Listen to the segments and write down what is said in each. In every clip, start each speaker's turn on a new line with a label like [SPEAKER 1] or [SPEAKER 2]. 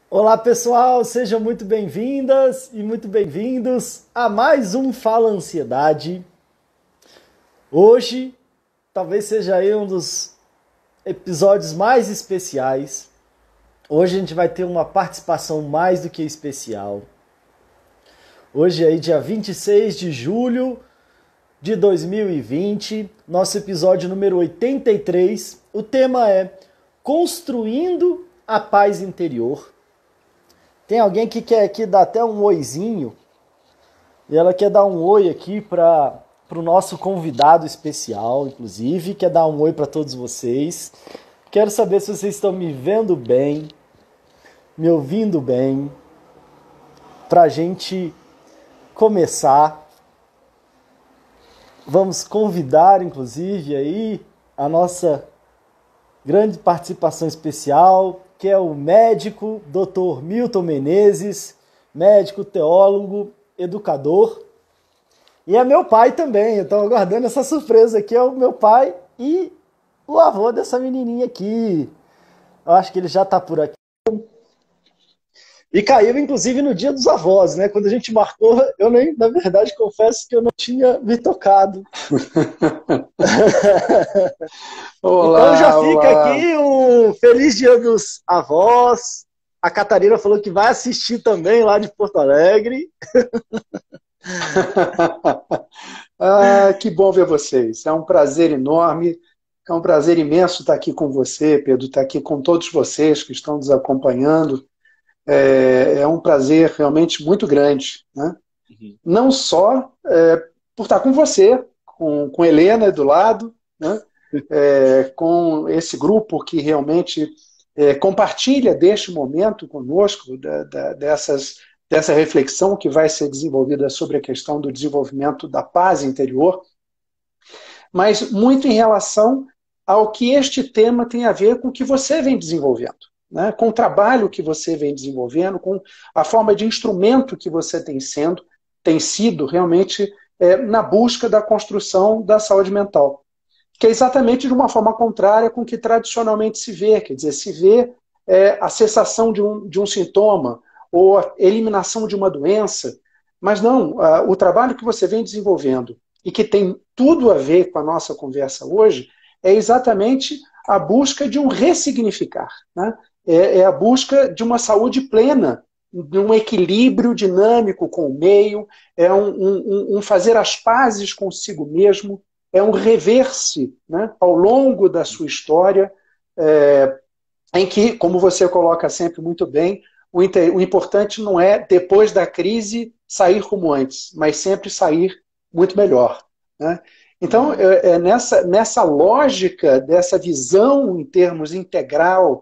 [SPEAKER 1] Olá pessoal, sejam muito bem-vindas e muito bem-vindos a mais um Fala Ansiedade. Hoje, talvez seja aí um dos episódios mais especiais. Hoje a gente vai ter uma participação mais do que especial. Hoje aí, dia 26 de julho de 2020, nosso episódio número 83. O tema é Construindo a Paz Interior. Tem alguém que quer aqui dar até um oizinho, e ela quer dar um oi aqui para o nosso convidado especial, inclusive, quer dar um oi para todos vocês. Quero saber se vocês estão me vendo bem, me ouvindo bem, para a gente começar. Vamos convidar, inclusive, aí a nossa grande participação especial, que é o médico Dr. Milton Menezes, médico, teólogo, educador. E é meu pai também, eu estou aguardando essa surpresa aqui, é o meu pai e o avô dessa menininha aqui. Eu acho que ele já está por aqui. E caiu, inclusive, no dia dos avós, né? Quando a gente marcou, eu nem, na verdade, confesso que eu não tinha me tocado.
[SPEAKER 2] Olá,
[SPEAKER 1] então já fica
[SPEAKER 2] olá.
[SPEAKER 1] Aqui um feliz dia dos avós. A Catarina falou que vai assistir também lá de Porto Alegre.
[SPEAKER 2] Que bom ver vocês. É um prazer enorme, é um prazer imenso estar aqui com você, Pedro, estar aqui com todos vocês que estão nos acompanhando. É um prazer realmente muito grande, né? Não só por estar com você, com Helena do lado, né? Com esse grupo que realmente compartilha deste momento conosco, dessa reflexão que vai ser desenvolvida sobre a questão do desenvolvimento da paz interior, mas muito em relação ao que este tema tem a ver com o que você vem desenvolvendo, né? Com o trabalho que você vem desenvolvendo, com a forma de instrumento que você tem sido realmente na busca da construção da saúde mental, que é exatamente de uma forma contrária com o que tradicionalmente se vê, quer dizer, se vê a cessação de um sintoma ou a eliminação de uma doença, mas não, o trabalho que você vem desenvolvendo e que tem tudo a ver com a nossa conversa hoje é exatamente a busca de um ressignificar, né? É a busca de uma saúde plena, de um equilíbrio dinâmico com o meio, é um fazer as pazes consigo mesmo, é um rever-se, né, ao longo da sua história, em que, como você coloca sempre muito bem, o importante não é, depois da crise, sair como antes, mas sempre sair muito melhor, né? Então, nessa lógica, dessa visão em termos integral,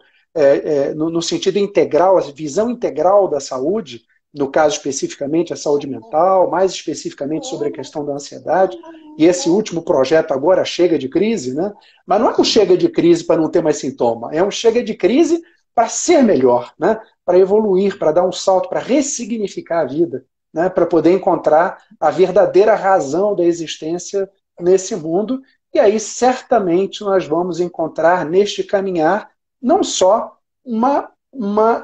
[SPEAKER 2] no sentido integral, a visão integral da saúde, no caso especificamente a saúde mental, mais especificamente sobre a questão da ansiedade, e esse último projeto agora, Chega de Crise, né? Mas não é um chega de crise para não ter mais sintoma, é um chega de crise para ser melhor, né? Para evoluir, para dar um salto, para ressignificar a vida, né? Para poder encontrar a verdadeira razão da existência nesse mundo, e aí certamente nós vamos encontrar neste caminhar não só uma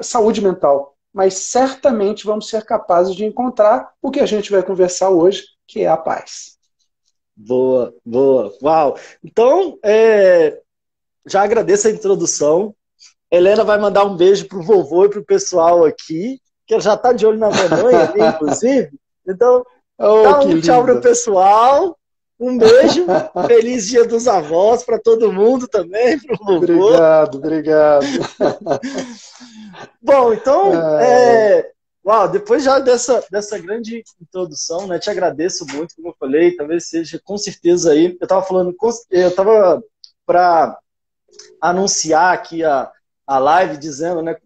[SPEAKER 2] saúde mental, mas certamente vamos ser capazes de encontrar o que a gente vai conversar hoje, que é a paz.
[SPEAKER 1] Boa, boa. Uau! Então, já agradeço a introdução. Helena vai mandar um beijo pro vovô e pro pessoal aqui, que ela já tá de olho na mamãe ali, inclusive. Então, dá um tchau pro pessoal. Um beijo, feliz dia dos avós para todo mundo também, pro vovô.
[SPEAKER 2] Obrigado.
[SPEAKER 1] Bom, então, uau, depois já dessa grande introdução, né, te agradeço muito, como eu falei, talvez seja com certeza aí, eu estava para anunciar aqui a live dizendo, né,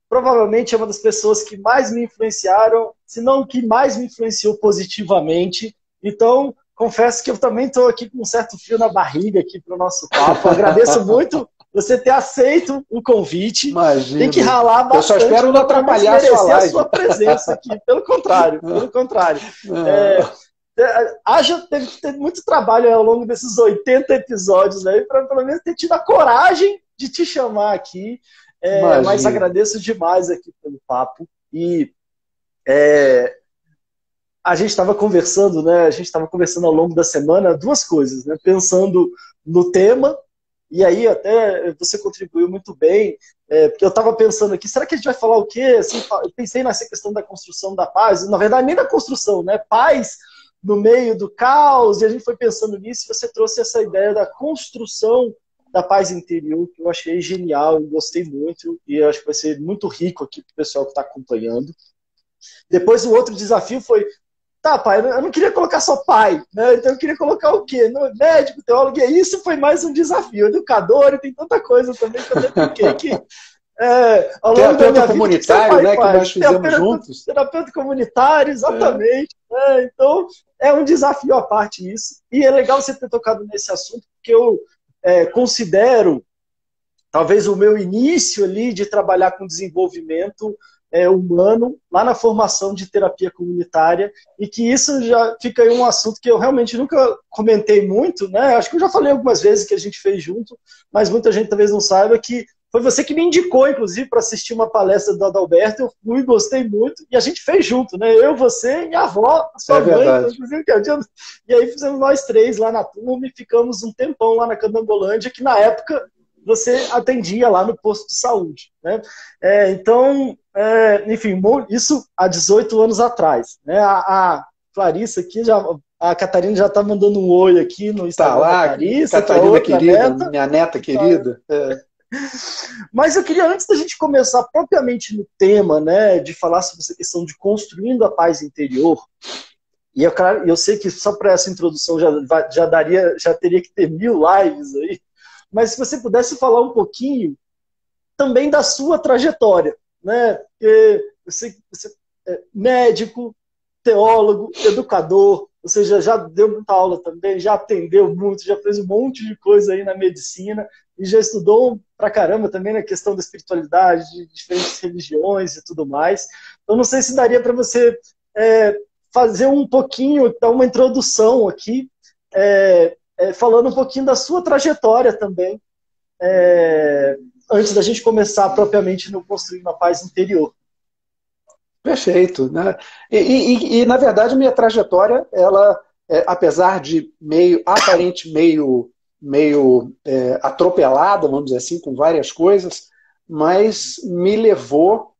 [SPEAKER 1] provavelmente é uma das pessoas que mais me influenciaram, se não que mais me influenciou positivamente, então confesso que eu também estou aqui com um certo frio na barriga aqui para o nosso papo. Agradeço muito você ter aceito o convite.
[SPEAKER 2] Imagina.
[SPEAKER 1] Tem que ralar bastante.
[SPEAKER 2] Eu só espero não atrapalhar
[SPEAKER 1] a sua presença aqui. Pelo contrário. Teve que ter muito trabalho ao longo desses 80 episódios aí para pelo menos ter tido a coragem de te chamar aqui. Mas
[SPEAKER 2] Imagina.
[SPEAKER 1] agradeço demais aqui pelo papo. E é, a gente estava conversando, né? A gente estava conversando ao longo da semana duas coisas, né? Pensando no tema, e aí até você contribuiu muito bem, porque eu estava pensando aqui, será que a gente vai falar o quê? Assim, eu pensei nessa questão da construção da paz, na verdade nem da construção, né? Paz no meio do caos, e a gente foi pensando nisso, e você trouxe essa ideia da construção da paz interior, que eu achei genial, eu gostei muito, e eu acho que vai ser muito rico aqui para o pessoal que está acompanhando. Depois o outro desafio foi, tá, pai, eu não queria colocar só pai, né? Então eu queria colocar o quê? Médico, teólogo, e isso foi mais um desafio. Educador, e tem tanta coisa também que eu até brinquei que ao longo da
[SPEAKER 2] Terapeuta
[SPEAKER 1] minha vida, o que seu
[SPEAKER 2] comunitário,
[SPEAKER 1] pai
[SPEAKER 2] né, que
[SPEAKER 1] faz?
[SPEAKER 2] nós fizemos juntos.
[SPEAKER 1] Terapeuta comunitário,
[SPEAKER 2] É,
[SPEAKER 1] exatamente. Né? Então, é um desafio à parte isso. E é legal você ter tocado nesse assunto, porque eu considero talvez o meu início ali de trabalhar com desenvolvimento humano, lá na formação de terapia comunitária, e que isso já fica aí um assunto que eu realmente nunca comentei muito, né? Acho que eu já falei algumas vezes que a gente fez junto, mas muita gente talvez não saiba que foi você que me indicou, inclusive, para assistir uma palestra do Adalberto, eu fui, gostei muito, e a gente fez junto, né? Eu, você e a avó, a
[SPEAKER 2] é
[SPEAKER 1] sua mãe, então,
[SPEAKER 2] verdade.
[SPEAKER 1] inclusive, que é o dia... E aí fizemos nós três lá na turma e ficamos um tempão lá na Candangolândia, que na época você atendia lá no posto de saúde. Né? Então, enfim, isso há 18 anos atrás. Né? A Clarissa aqui, a Catarina já está mandando um oi aqui no
[SPEAKER 2] Tá
[SPEAKER 1] Instagram da
[SPEAKER 2] lá,
[SPEAKER 1] Clarissa, que é a
[SPEAKER 2] Catarina
[SPEAKER 1] outra
[SPEAKER 2] querida,
[SPEAKER 1] neta.
[SPEAKER 2] minha neta querida.
[SPEAKER 1] Mas eu queria, antes da gente começar propriamente no tema, né, de falar sobre essa questão de construindo a paz interior, e eu sei que só para essa introdução já teria que ter 1000 lives aí, mas se você pudesse falar um pouquinho também da sua trajetória, né? Porque você é médico, teólogo, educador, ou seja, já deu muita aula também, já atendeu muito, já fez um monte de coisa aí na medicina e já estudou pra caramba também na questão da espiritualidade, de diferentes religiões e tudo mais. Então, não sei se daria para você fazer um pouquinho, dar uma introdução aqui, falando um pouquinho da sua trajetória também, antes da gente começar propriamente no construir uma paz interior.
[SPEAKER 2] Perfeito, né? Na verdade, minha trajetória, ela, apesar de aparente meio atropelada, vamos dizer assim, com várias coisas, mas me levou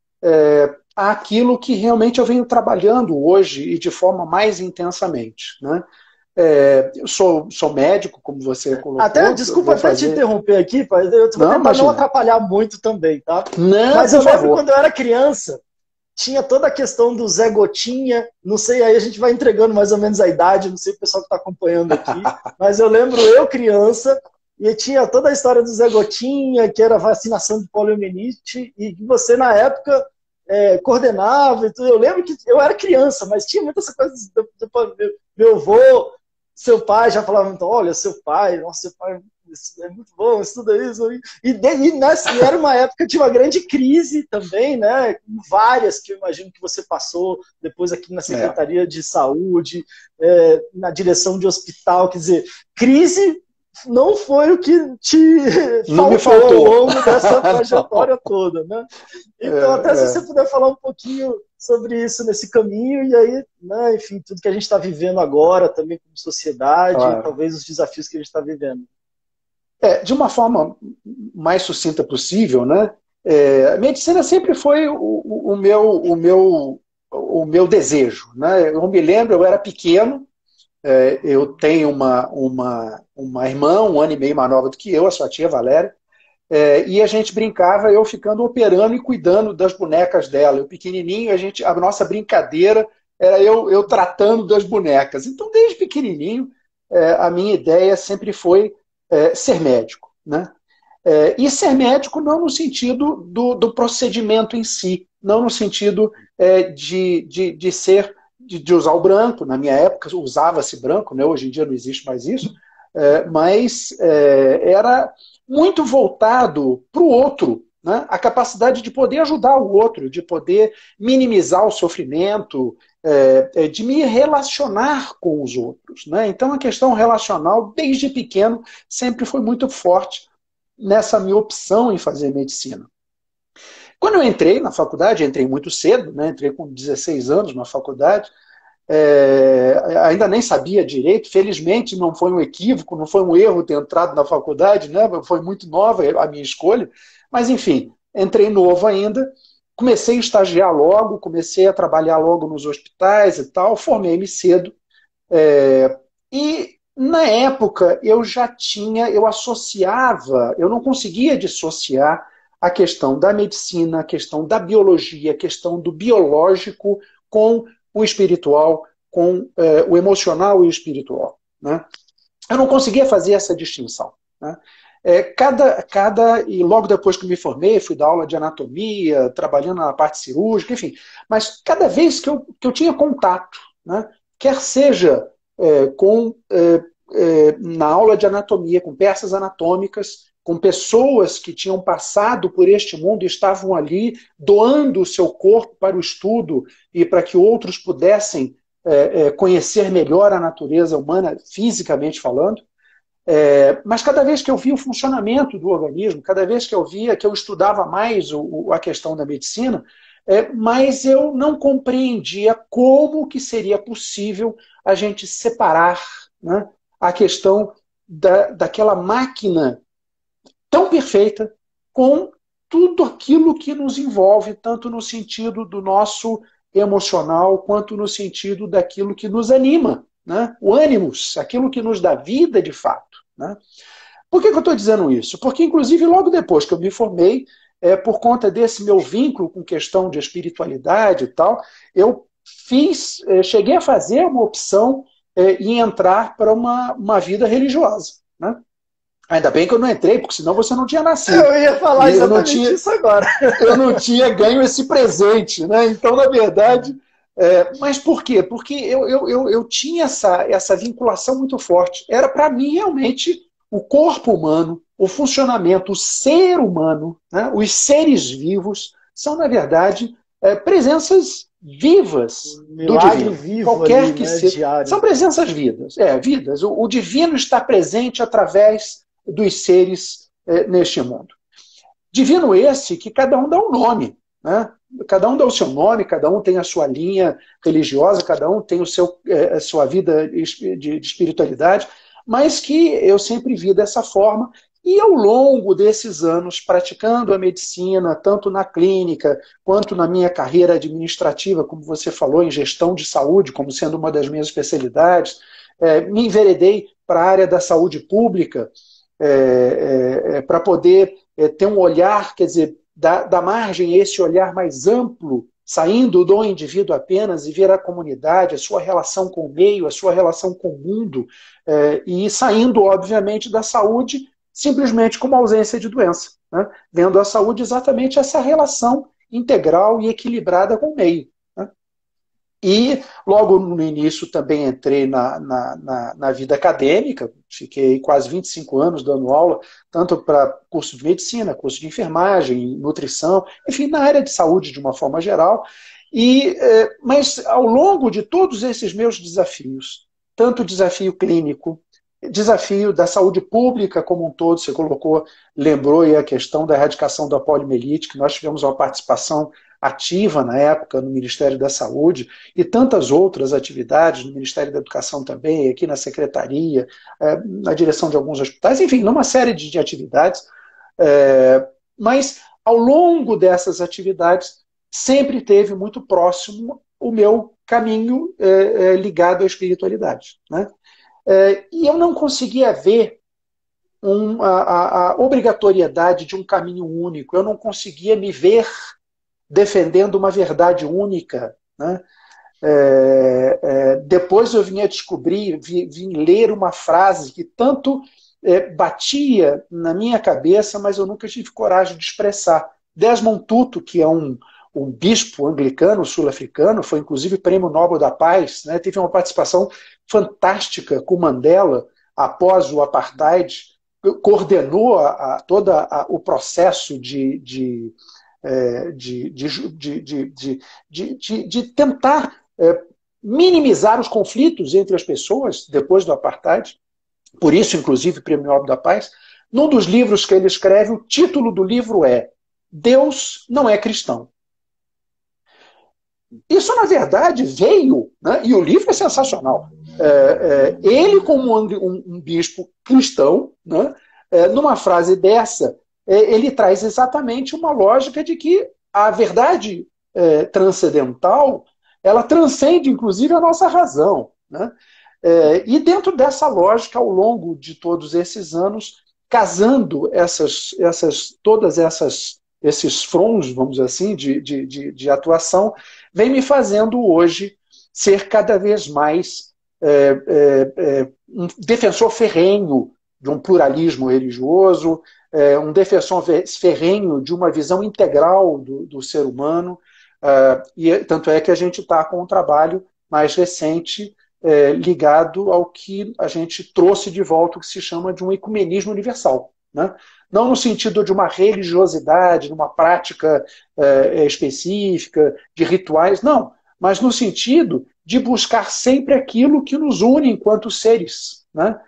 [SPEAKER 2] àquilo que realmente eu venho trabalhando hoje e de forma mais intensamente, né? Eu sou médico, como você
[SPEAKER 1] Até,
[SPEAKER 2] colocou,
[SPEAKER 1] desculpa
[SPEAKER 2] vou
[SPEAKER 1] até te
[SPEAKER 2] fazer.
[SPEAKER 1] interromper aqui, eu vou
[SPEAKER 2] Não,
[SPEAKER 1] tentar não
[SPEAKER 2] imagina.
[SPEAKER 1] atrapalhar muito também, tá?
[SPEAKER 2] Não,
[SPEAKER 1] Mas
[SPEAKER 2] por
[SPEAKER 1] eu lembro
[SPEAKER 2] favor.
[SPEAKER 1] quando eu era criança, tinha toda a questão do Zé Gotinha, não sei, aí a gente vai entregando mais ou menos a idade, não sei o pessoal que está acompanhando aqui, mas eu lembro eu criança, e tinha toda a história do Zé Gotinha, que era vacinação de poliomielite, e que você na época coordenava e tudo. Eu lembro que eu era criança, mas tinha muita essa coisa meu avô, seu pai já falava, então, olha, seu pai, nossa, seu pai é muito bom, estuda isso. E era uma época de uma grande crise também, né? Várias que eu imagino que você passou depois aqui na Secretaria de Saúde, na direção de hospital, quer dizer, crise não foi o que te faltou ao longo dessa trajetória toda, né? Então, até se você puder falar um pouquinho sobre isso nesse caminho, e aí, né, enfim, tudo que a gente está vivendo agora, também como sociedade, e talvez os desafios que a gente está vivendo.
[SPEAKER 2] De uma forma mais sucinta possível, né? A medicina sempre foi o meu desejo, né? Eu me lembro, eu era pequeno, eu tenho uma irmã, 1 ano e meio mais nova do que eu, a sua tia Valéria, e a gente brincava, eu ficando operando e cuidando das bonecas dela. Eu pequenininho, a nossa brincadeira era eu tratando das bonecas. Então, desde pequenininho, a minha ideia sempre foi ser médico, né? E ser médico não no sentido do procedimento em si, não no sentido de usar o branco. Na minha época usava-se branco, né? Hoje em dia não existe mais isso, mas era muito voltado para o outro, né? A capacidade de poder ajudar o outro, de poder minimizar o sofrimento, de me relacionar com os outros, né? Então a questão relacional, desde pequeno, sempre foi muito forte nessa minha opção em fazer medicina. Quando eu entrei na faculdade, entrei muito cedo, né? Entrei com 16 anos na faculdade, ainda nem sabia direito, felizmente não foi um equívoco, não foi um erro ter entrado na faculdade, né? Foi muito nova a minha escolha, mas enfim, entrei novo ainda, comecei a estagiar logo, comecei a trabalhar logo nos hospitais e tal, formei-me cedo, e na época eu associava, eu não conseguia dissociar a questão da medicina, a questão da biologia, a questão do biológico com o espiritual, com o emocional e o espiritual. Né? Eu não conseguia fazer essa distinção. Né? E logo depois que me formei, fui dar aula de anatomia, trabalhando na parte cirúrgica, enfim. Mas cada vez que eu tinha contato, né, quer seja na aula de anatomia, com peças anatômicas, com pessoas que tinham passado por este mundo e estavam ali doando o seu corpo para o estudo e para que outros pudessem conhecer melhor a natureza humana, fisicamente falando. Mas cada vez que eu via o funcionamento do organismo, cada vez que eu via, que eu estudava mais a questão da medicina, mas eu não compreendia como que seria possível a gente separar, né, a questão daquela máquina tão perfeita com tudo aquilo que nos envolve, tanto no sentido do nosso emocional, quanto no sentido daquilo que nos anima, né? O ânimos, aquilo que nos dá vida de fato. Né? Por que eu estou dizendo isso? Porque, inclusive, logo depois que eu me formei, por conta desse meu vínculo com questão de espiritualidade e tal, eu cheguei a fazer uma opção em entrar para uma vida religiosa. Né? Ainda bem que eu não entrei, porque senão você não tinha nascido.
[SPEAKER 1] Eu ia falar exatamente isso agora.
[SPEAKER 2] Eu não tinha ganho esse presente. Né? Então, na verdade... mas por quê? Porque eu tinha essa vinculação muito forte. Era, para mim, realmente, o corpo humano, o funcionamento, o ser humano, né? Os seres vivos, são, na verdade, presenças vivas do divino.
[SPEAKER 1] Vivo
[SPEAKER 2] qualquer
[SPEAKER 1] ali,
[SPEAKER 2] que
[SPEAKER 1] né,
[SPEAKER 2] seja.
[SPEAKER 1] diário.
[SPEAKER 2] São presenças vidas. O divino está presente através dos seres neste mundo. Divino esse que cada um dá um nome, né? Cada um dá o seu nome, cada um tem a sua linha religiosa, cada um tem a sua vida de espiritualidade, mas que eu sempre vi dessa forma. E ao longo desses anos, praticando a medicina, tanto na clínica, quanto na minha carreira administrativa, como você falou, em gestão de saúde, como sendo uma das minhas especialidades, me enveredei para a área da saúde pública, para poder ter um olhar, quer dizer, da margem esse olhar mais amplo, saindo do indivíduo apenas e ver a comunidade, a sua relação com o meio, a sua relação com o mundo, e saindo, obviamente, da saúde simplesmente como ausência de doença, né? Vendo a saúde exatamente essa relação integral e equilibrada com o meio. Né? E logo no início também entrei na vida acadêmica, fiquei quase 25 anos dando aula, tanto para curso de medicina, curso de enfermagem, nutrição, enfim, na área de saúde de uma forma geral. Mas ao longo de todos esses meus desafios, tanto o desafio clínico, desafio da saúde pública como um todo, você lembrou aí a questão da erradicação da poliomielite, que nós tivemos uma participação ativa na época no Ministério da Saúde e tantas outras atividades no Ministério da Educação também, aqui na Secretaria, na direção de alguns hospitais, enfim, numa série de atividades. Mas ao longo dessas atividades sempre teve muito próximo o meu caminho ligado à espiritualidade. Né? E eu não conseguia ver a obrigatoriedade de um caminho único, eu não conseguia me ver defendendo uma verdade única. Né? Depois eu vinha descobrir, vim ler uma frase que tanto batia na minha cabeça, mas eu nunca tive coragem de expressar. Desmond Tutu, que é um bispo anglicano sul-africano, foi inclusive prêmio Nobel da Paz, né? Teve uma participação fantástica com Mandela após o apartheid, coordenou todo o processo de tentar minimizar os conflitos entre as pessoas depois do apartheid, por isso, inclusive, Prêmio Nobel da Paz. Num dos livros que ele escreve, o título do livro é Deus não é cristão. Isso, na verdade, veio, né, e o livro é sensacional. Ele, como um bispo cristão, né, numa frase dessa, ele traz exatamente uma lógica de que a verdade transcendental, ela transcende, inclusive, a nossa razão. Né? E dentro dessa lógica, ao longo de todos esses anos, casando todas esses fronts, vamos dizer assim, de atuação, vem me fazendo hoje ser cada vez mais um defensor ferrenho de um pluralismo religioso, um defensor ferrenho de uma visão integral do ser humano, e tanto é que a gente está com um trabalho mais recente ligado ao que a gente trouxe de volta, o que se chama de um ecumenismo universal. Né? Não no sentido de uma religiosidade, de uma prática específica, de rituais, não, mas no sentido de buscar sempre aquilo que nos une enquanto seres, né?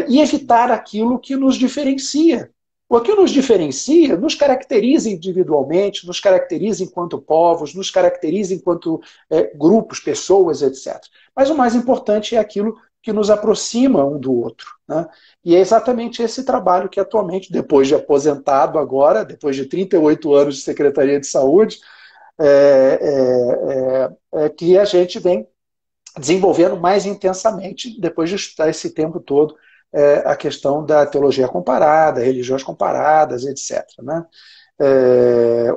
[SPEAKER 2] E evitar aquilo que nos diferencia. O que nos diferencia nos caracteriza individualmente, nos caracteriza enquanto povos, nos caracteriza enquanto grupos, pessoas, etc. Mas o mais importante é aquilo que nos aproxima um do outro. Né? E é exatamente esse trabalho que atualmente, depois de aposentado agora, depois de 38 anos de Secretaria de Saúde, que a gente vem desenvolvendo mais intensamente, depois de estudar esse tempo todo, a questão da teologia comparada, religiões comparadas, etc. Né?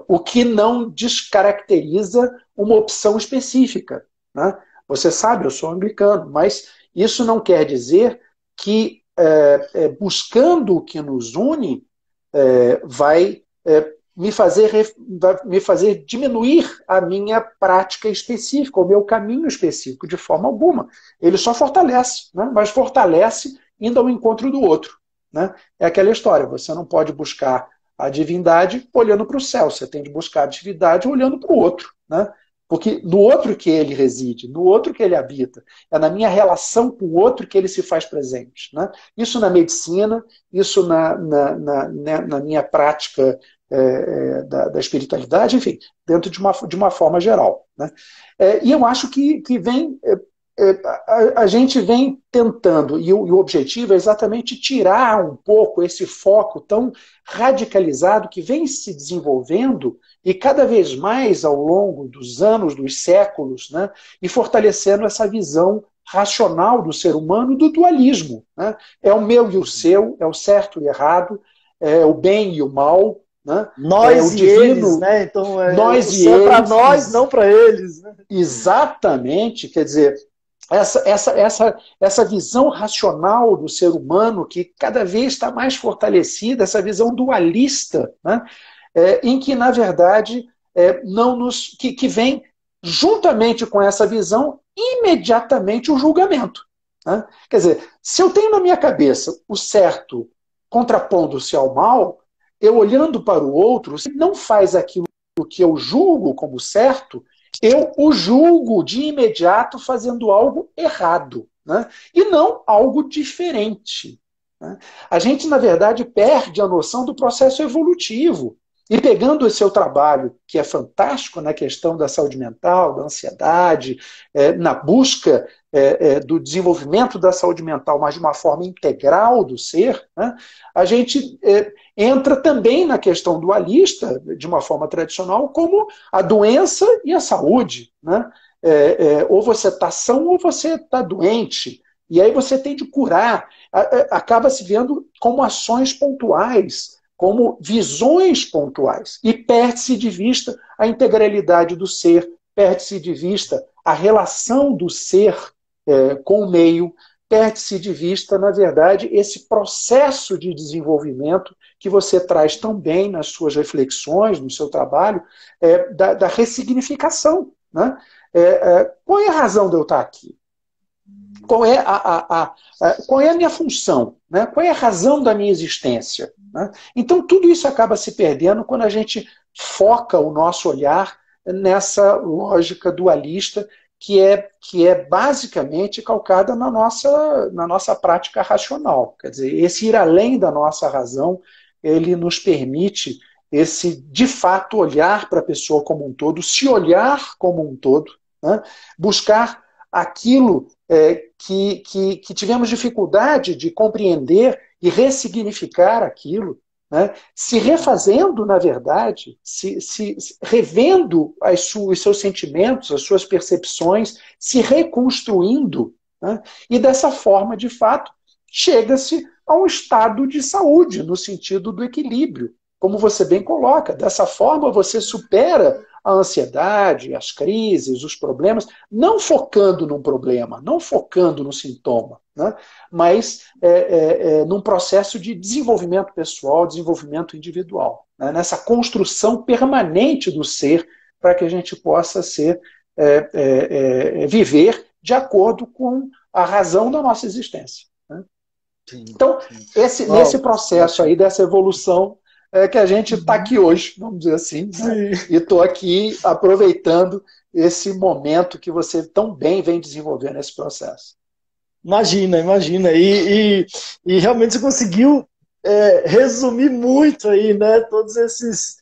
[SPEAKER 2] O que não descaracteriza uma opção específica. Né? Você sabe, eu sou anglicano, mas isso não quer dizer que buscando o que nos une vai me fazer diminuir a minha prática específica, o meu caminho específico, de forma alguma. Ele só fortalece, né? Mas fortalece indo ao encontro do outro. Né? É aquela história, você não pode buscar a divindade olhando para o céu, você tem de buscar a divindade olhando para o outro. Né? Porque no outro que ele reside, no outro que ele habita, é na minha relação com o outro que ele se faz presente. Né? Isso na medicina, isso na minha prática da espiritualidade, enfim, dentro de uma forma geral. Né? E eu acho que vem... a gente vem tentando, e o objetivo é exatamente tirar um pouco esse foco tão radicalizado que vem se desenvolvendo e cada vez mais ao longo dos anos, dos séculos, né, e fortalecendo essa visão racional do ser humano, do dualismo. Né? É o meu e o seu, é o certo e o errado, é o bem e o mal, né?
[SPEAKER 1] Nós e divino, eles, né? Então,
[SPEAKER 2] nós e eles,
[SPEAKER 1] para nós, não para eles. Né?
[SPEAKER 2] Exatamente, quer dizer, essa visão racional do ser humano que cada vez está mais fortalecida, essa visão dualista, né? Em que, na verdade, que vem juntamente com essa visão imediatamente o julgamento. Né? Quer dizer, se eu tenho na minha cabeça o certo contrapondo-se ao mal, eu olhando para o outro, se não faz aquilo que eu julgo como certo, eu o julgo de imediato fazendo algo errado, né? E não algo diferente. Né? A gente, na verdade, perde a noção do processo evolutivo. E pegando o seu trabalho, que é fantástico na questão da saúde mental, da ansiedade, na busca do desenvolvimento da saúde mental, mas de uma forma integral do ser, né? A gente entra também na questão dualista, de uma forma tradicional, como a doença e a saúde. Né? Ou você está são ou você está doente. E aí você tem de curar. Acaba se vendo como ações pontuais, como visões pontuais. E perde-se de vista a integralidade do ser, perde-se de vista a relação do ser com o meio, perde-se de vista, na verdade, esse processo de desenvolvimento que você traz tão bem nas suas reflexões, no seu trabalho, da ressignificação. Né? Qual é a razão de eu estar aqui? Qual é a minha função? Né? Qual é a razão da minha existência? Né? Então, tudo isso acaba se perdendo quando a gente foca o nosso olhar nessa lógica dualista que é basicamente calcada na nossa prática racional. Quer dizer, esse ir além da nossa razão, ele nos permite esse de fato olhar para a pessoa como um todo, se olhar como um todo, né? Buscar aquilo que tivemos dificuldade de compreender e ressignificar aquilo, né? Se refazendo, na verdade, se revendo os seus sentimentos, as suas percepções, se reconstruindo, né? E dessa forma, de fato, chega-se a um estado de saúde, no sentido do equilíbrio, como você bem coloca. Dessa forma, você supera a ansiedade, as crises, os problemas, não focando num problema, não focando no sintoma, né? Mas num processo de desenvolvimento pessoal, desenvolvimento individual, né? Nessa construção permanente do ser, para que a gente possa viver de acordo com a razão da nossa existência, né?
[SPEAKER 1] Sim,
[SPEAKER 2] então,
[SPEAKER 1] sim.
[SPEAKER 2] nesse processo aí dessa evolução, que a gente está aqui hoje, vamos dizer assim, né? E estou aqui aproveitando esse momento que você tão bem vem desenvolvendo esse processo.
[SPEAKER 1] Imagina. E realmente você conseguiu resumir muito aí, né? Todos esses...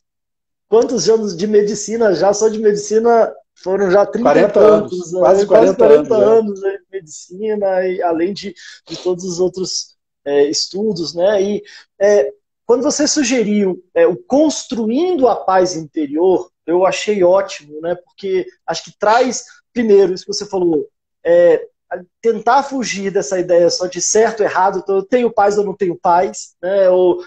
[SPEAKER 1] Quantos anos de medicina já? Só de medicina foram já 30
[SPEAKER 2] 40 anos, quase 40
[SPEAKER 1] anos de medicina, e além de todos os outros estudos, né? E quando você sugeriu o construindo a paz interior, eu achei ótimo, né? Porque acho que traz, primeiro, isso que você falou, tentar fugir dessa ideia só de certo e errado, então eu tenho paz ou não tenho paz, né? Ou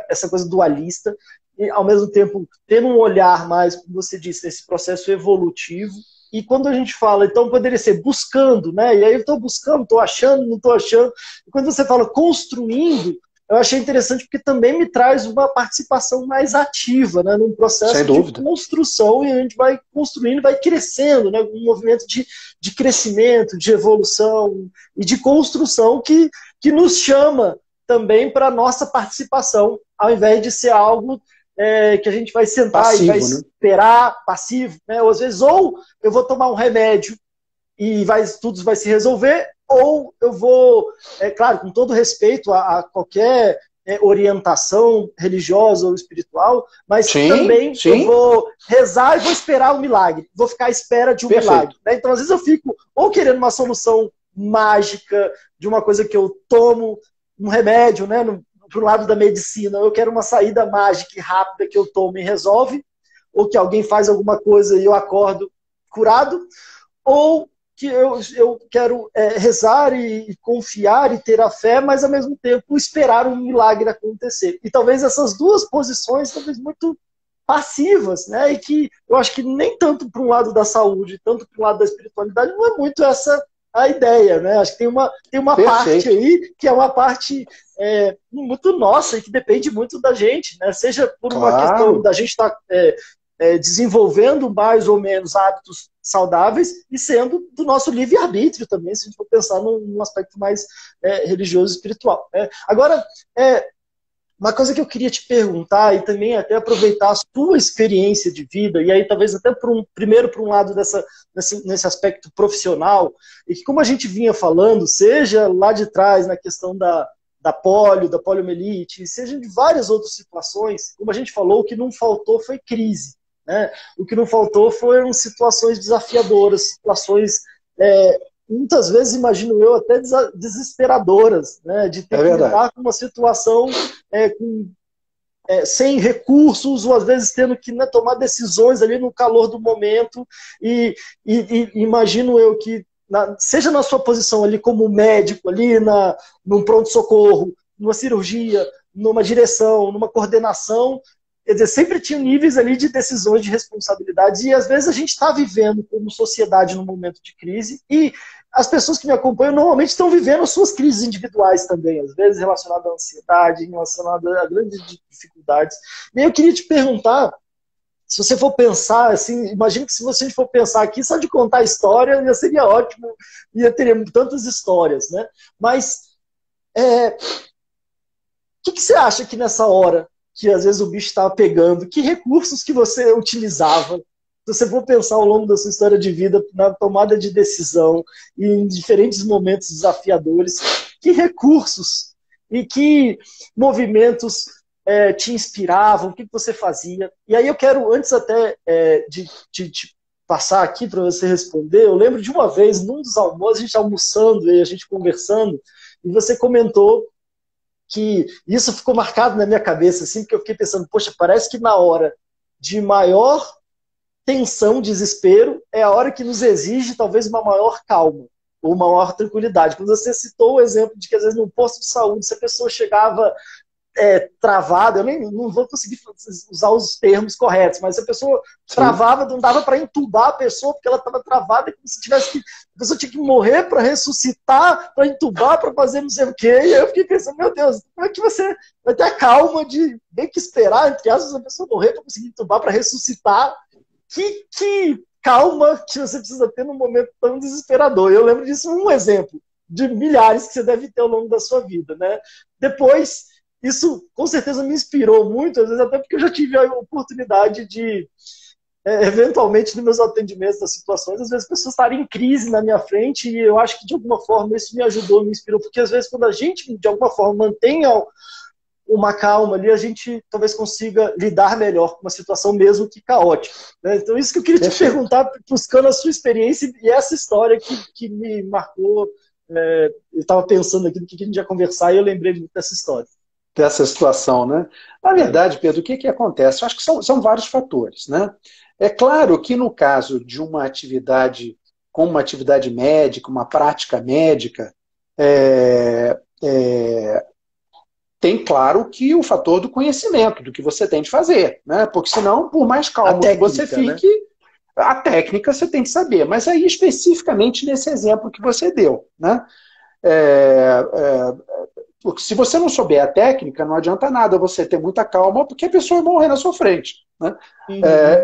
[SPEAKER 1] essa coisa dualista, e ao mesmo tempo tendo um olhar mais, como você disse, nesse processo evolutivo. E quando a gente fala, então poderia ser buscando, né? E aí eu estou buscando, estou achando, não estou achando. E quando você fala construindo, eu achei interessante porque também me traz uma participação mais ativa, né? Num processo de construção, e a gente vai construindo, vai crescendo, né? Um movimento de crescimento, de evolução e de construção que nos chama também para a nossa participação, ao invés de ser algo que a gente vai sentar passivo, e vai esperar, passivo, né? Ou às vezes, ou eu vou tomar um remédio e tudo vai se resolver, ou eu vou, claro, com todo respeito a qualquer orientação religiosa ou espiritual, mas também eu vou rezar e vou esperar um milagre, vou ficar à espera de um milagre, né? Então, às vezes eu fico ou querendo uma solução mágica de uma coisa que eu tomo, um remédio, né? Para o lado da medicina, eu quero uma saída mágica e rápida que eu tomo e resolve, ou que alguém faz alguma coisa e eu acordo curado, ou que eu quero rezar e confiar e ter a fé, mas ao mesmo tempo esperar um milagre acontecer. E talvez essas duas posições, talvez muito passivas, né? E que eu acho que nem tanto para um lado da saúde, tanto para o lado da espiritualidade, não é muito essa a ideia, né? Acho que tem uma parte aí que é uma parte muito nossa e que depende muito da gente, né? Seja por uma questão da gente estar desenvolvendo mais ou menos hábitos saudáveis e sendo do nosso livre-arbítrio também, se a gente for pensar num aspecto mais religioso e espiritual, né? Agora, uma coisa que eu queria te perguntar, e também até aproveitar a sua experiência de vida, e aí talvez até primeiro por um lado nesse aspecto profissional, e que como a gente vinha falando, seja lá de trás na questão da poliomielite, seja de várias outras situações, como a gente falou, o que não faltou foi crise, né? O que não faltou foram situações desafiadoras, situações muitas vezes, imagino eu, até desesperadoras, né? De ter que lidar com uma situação sem recursos, ou às vezes tendo que, né, tomar decisões ali no calor do momento, e imagino eu que, seja na sua posição ali como médico, ali num pronto-socorro, numa cirurgia, numa direção, numa coordenação, quer dizer, sempre tinha níveis ali de decisões, de responsabilidades, e às vezes a gente está vivendo como sociedade num momento de crise, e as pessoas que me acompanham normalmente estão vivendo suas crises individuais também, às vezes relacionadas à ansiedade, relacionadas a grandes dificuldades. E aí eu queria te perguntar, se você for pensar, assim, imagina que se você for pensar aqui, só de contar a história, já seria ótimo, teria tantas histórias, né? Mas o que você acha que nessa hora, que às vezes o bicho estava pegando, que recursos que você utilizava? Se você for pensar ao longo da sua história de vida, na tomada de decisão, e em diferentes momentos desafiadores, que recursos e que movimentos te inspiravam, o que você fazia. E aí eu quero, antes até de passar aqui para você responder, eu lembro de uma vez, num dos almoços, a gente almoçando e a gente conversando, e você comentou que isso ficou marcado na minha cabeça, assim, porque eu fiquei pensando, poxa, parece que na hora de maior tensão, desespero, é a hora que nos exige talvez uma maior calma ou uma maior tranquilidade. Quando você citou o exemplo de que às vezes num posto de saúde, se a pessoa chegava travada, eu nem não vou conseguir usar os termos corretos, mas a pessoa travava, não dava para entubar a pessoa porque ela estava travada, como se tivesse que a pessoa tinha que morrer para ressuscitar, para entubar, para fazer não sei o quê. E aí eu fiquei pensando, meu Deus, como é que você vai ter a calma de bem que esperar, entre aspas, a pessoa morrer para conseguir entubar, para ressuscitar? Que calma que você precisa ter num momento tão desesperador. Eu lembro disso um exemplo de milhares que você deve ter ao longo da sua vida, né? Depois, isso com certeza me inspirou muito, às vezes até porque eu já tive a oportunidade de, eventualmente, nos meus atendimentos das situações, às vezes as pessoas estarem em crise na minha frente e eu acho que de alguma forma isso me ajudou, me inspirou, porque às vezes quando a gente de alguma forma mantém uma calma ali, a gente talvez consiga lidar melhor com uma situação mesmo que caótica, né? Então isso que eu queria te perguntar, buscando a sua experiência e essa história que me marcou. Eu estava pensando aqui no que a gente ia conversar e eu lembrei dessa história.
[SPEAKER 2] Dessa situação, né? Na verdade, Pedro, o que acontece? Eu acho que são vários fatores, né? É claro que no caso de uma atividade, como uma atividade médica, uma prática médica, tem, claro, que o fator do conhecimento, do que você tem de fazer, né? Porque senão, por mais calmo que você fique, né? A técnica você tem que saber. Mas aí, especificamente nesse exemplo que você deu, né? Porque se você não souber a técnica, não adianta nada você ter muita calma, porque a pessoa vai morrer na sua frente, né?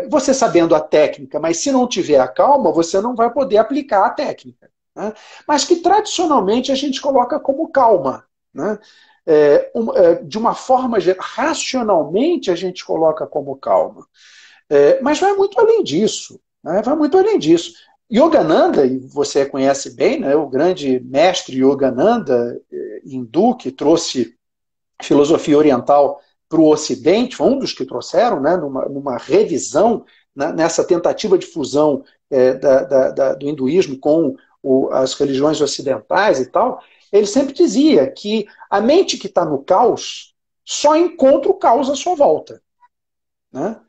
[SPEAKER 2] Você sabendo a técnica, mas se não tiver a calma, você não vai poder aplicar a técnica, né? Mas que tradicionalmente a gente coloca como calma, né? De uma forma racionalmente a gente coloca como calma. Mas vai muito além disso, né? Vai muito além disso. Yogananda, e você conhece bem, né, o grande mestre Yogananda, hindu, que trouxe filosofia oriental para o Ocidente, foi um dos que trouxeram, né, numa revisão, né, nessa tentativa de fusão do hinduísmo com as religiões ocidentais e tal. Ele sempre dizia que a mente que está no caos só encontra o caos à sua volta, né?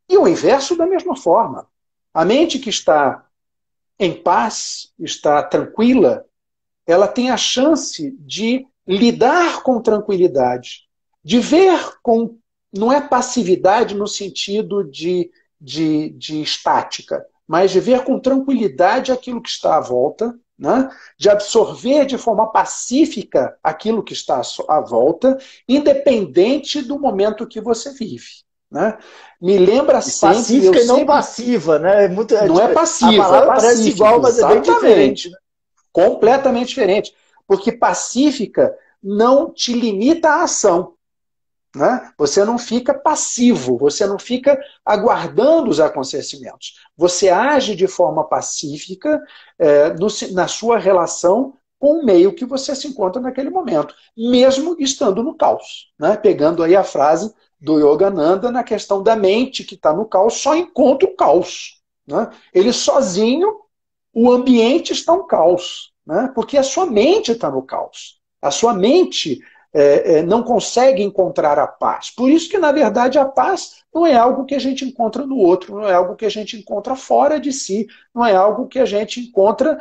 [SPEAKER 2] E o inverso da mesma forma. A mente que está em paz, está tranquila, ela tem a chance de lidar com tranquilidade, de ver com, não é passividade no sentido de estática, mas de ver com tranquilidade aquilo que está à volta, né? De absorver de forma pacífica aquilo que está à volta, independente do momento que você vive, né? Me lembra sempre...
[SPEAKER 1] Pacífica e não passiva, né?
[SPEAKER 2] Não é passiva,
[SPEAKER 1] a palavra parece igual, mas é bem diferente, né?
[SPEAKER 2] Completamente diferente. Porque pacífica não te limita à ação, né? Você não fica passivo, você não fica aguardando os acontecimentos. Você age de forma pacífica na sua relação com o meio que você se encontra naquele momento, mesmo estando no caos, né? Pegando aí a frase do Yogananda na questão da mente que está no caos, só encontra o caos, né? Ele sozinho, o ambiente está um caos, né? Porque a sua mente está no caos. A sua mente não consegue encontrar a paz. Por isso que, na verdade, a paz não é algo que a gente encontra no outro, não é algo que a gente encontra fora de si, não é algo que a gente encontra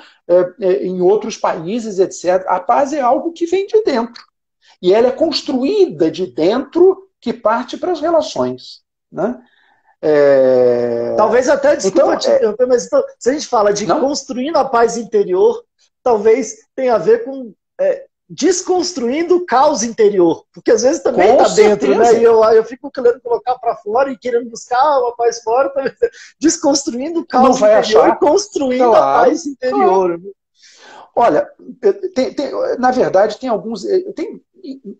[SPEAKER 2] em outros países, etc. A paz é algo que vem de dentro. E ela é construída de dentro, que parte para as relações, né?
[SPEAKER 1] Talvez até, desculpa te interromper, mas então, se a gente fala de construindo a paz interior, talvez tenha a ver com desconstruindo o caos interior, porque às vezes também está dentro, né? E eu fico querendo colocar para fora e querendo buscar uma paz fora, desconstruindo o caos interior e construindo a paz interior. Claro.
[SPEAKER 2] Olha, na verdade tem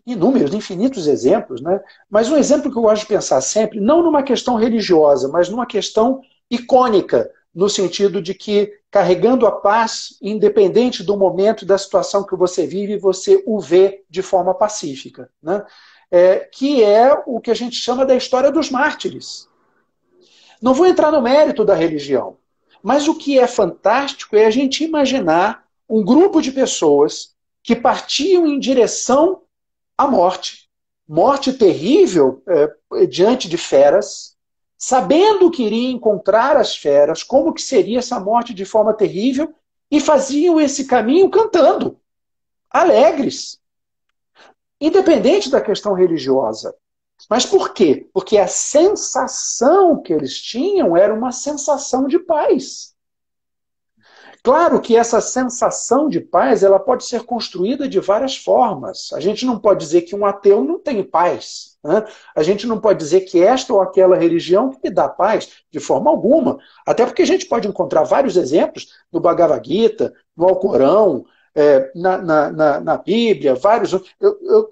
[SPEAKER 2] inúmeros, infinitos exemplos, né? Mas um exemplo que eu gosto de pensar sempre, não numa questão religiosa, mas numa questão icônica, no sentido de que, carregando a paz, independente do momento, da situação que você vive, você o vê de forma pacífica, né? que é o que a gente chama da história dos mártires. Não vou entrar no mérito da religião, mas o que é fantástico é a gente imaginar um grupo de pessoas que partiam em direção à morte. Morte terrível diante de feras, sabendo que iria encontrar as feras, como que seria essa morte de forma terrível, e faziam esse caminho cantando, alegres, independente da questão religiosa. Mas por quê? Porque a sensação que eles tinham era uma sensação de paz. Claro que essa sensação de paz ela pode ser construída de várias formas. A gente não pode dizer que um ateu não tem paz, né? A gente não pode dizer que esta ou aquela religião que dá paz, de forma alguma. Até porque a gente pode encontrar vários exemplos no Bhagavad Gita, no Alcorão, na Bíblia, vários. Eu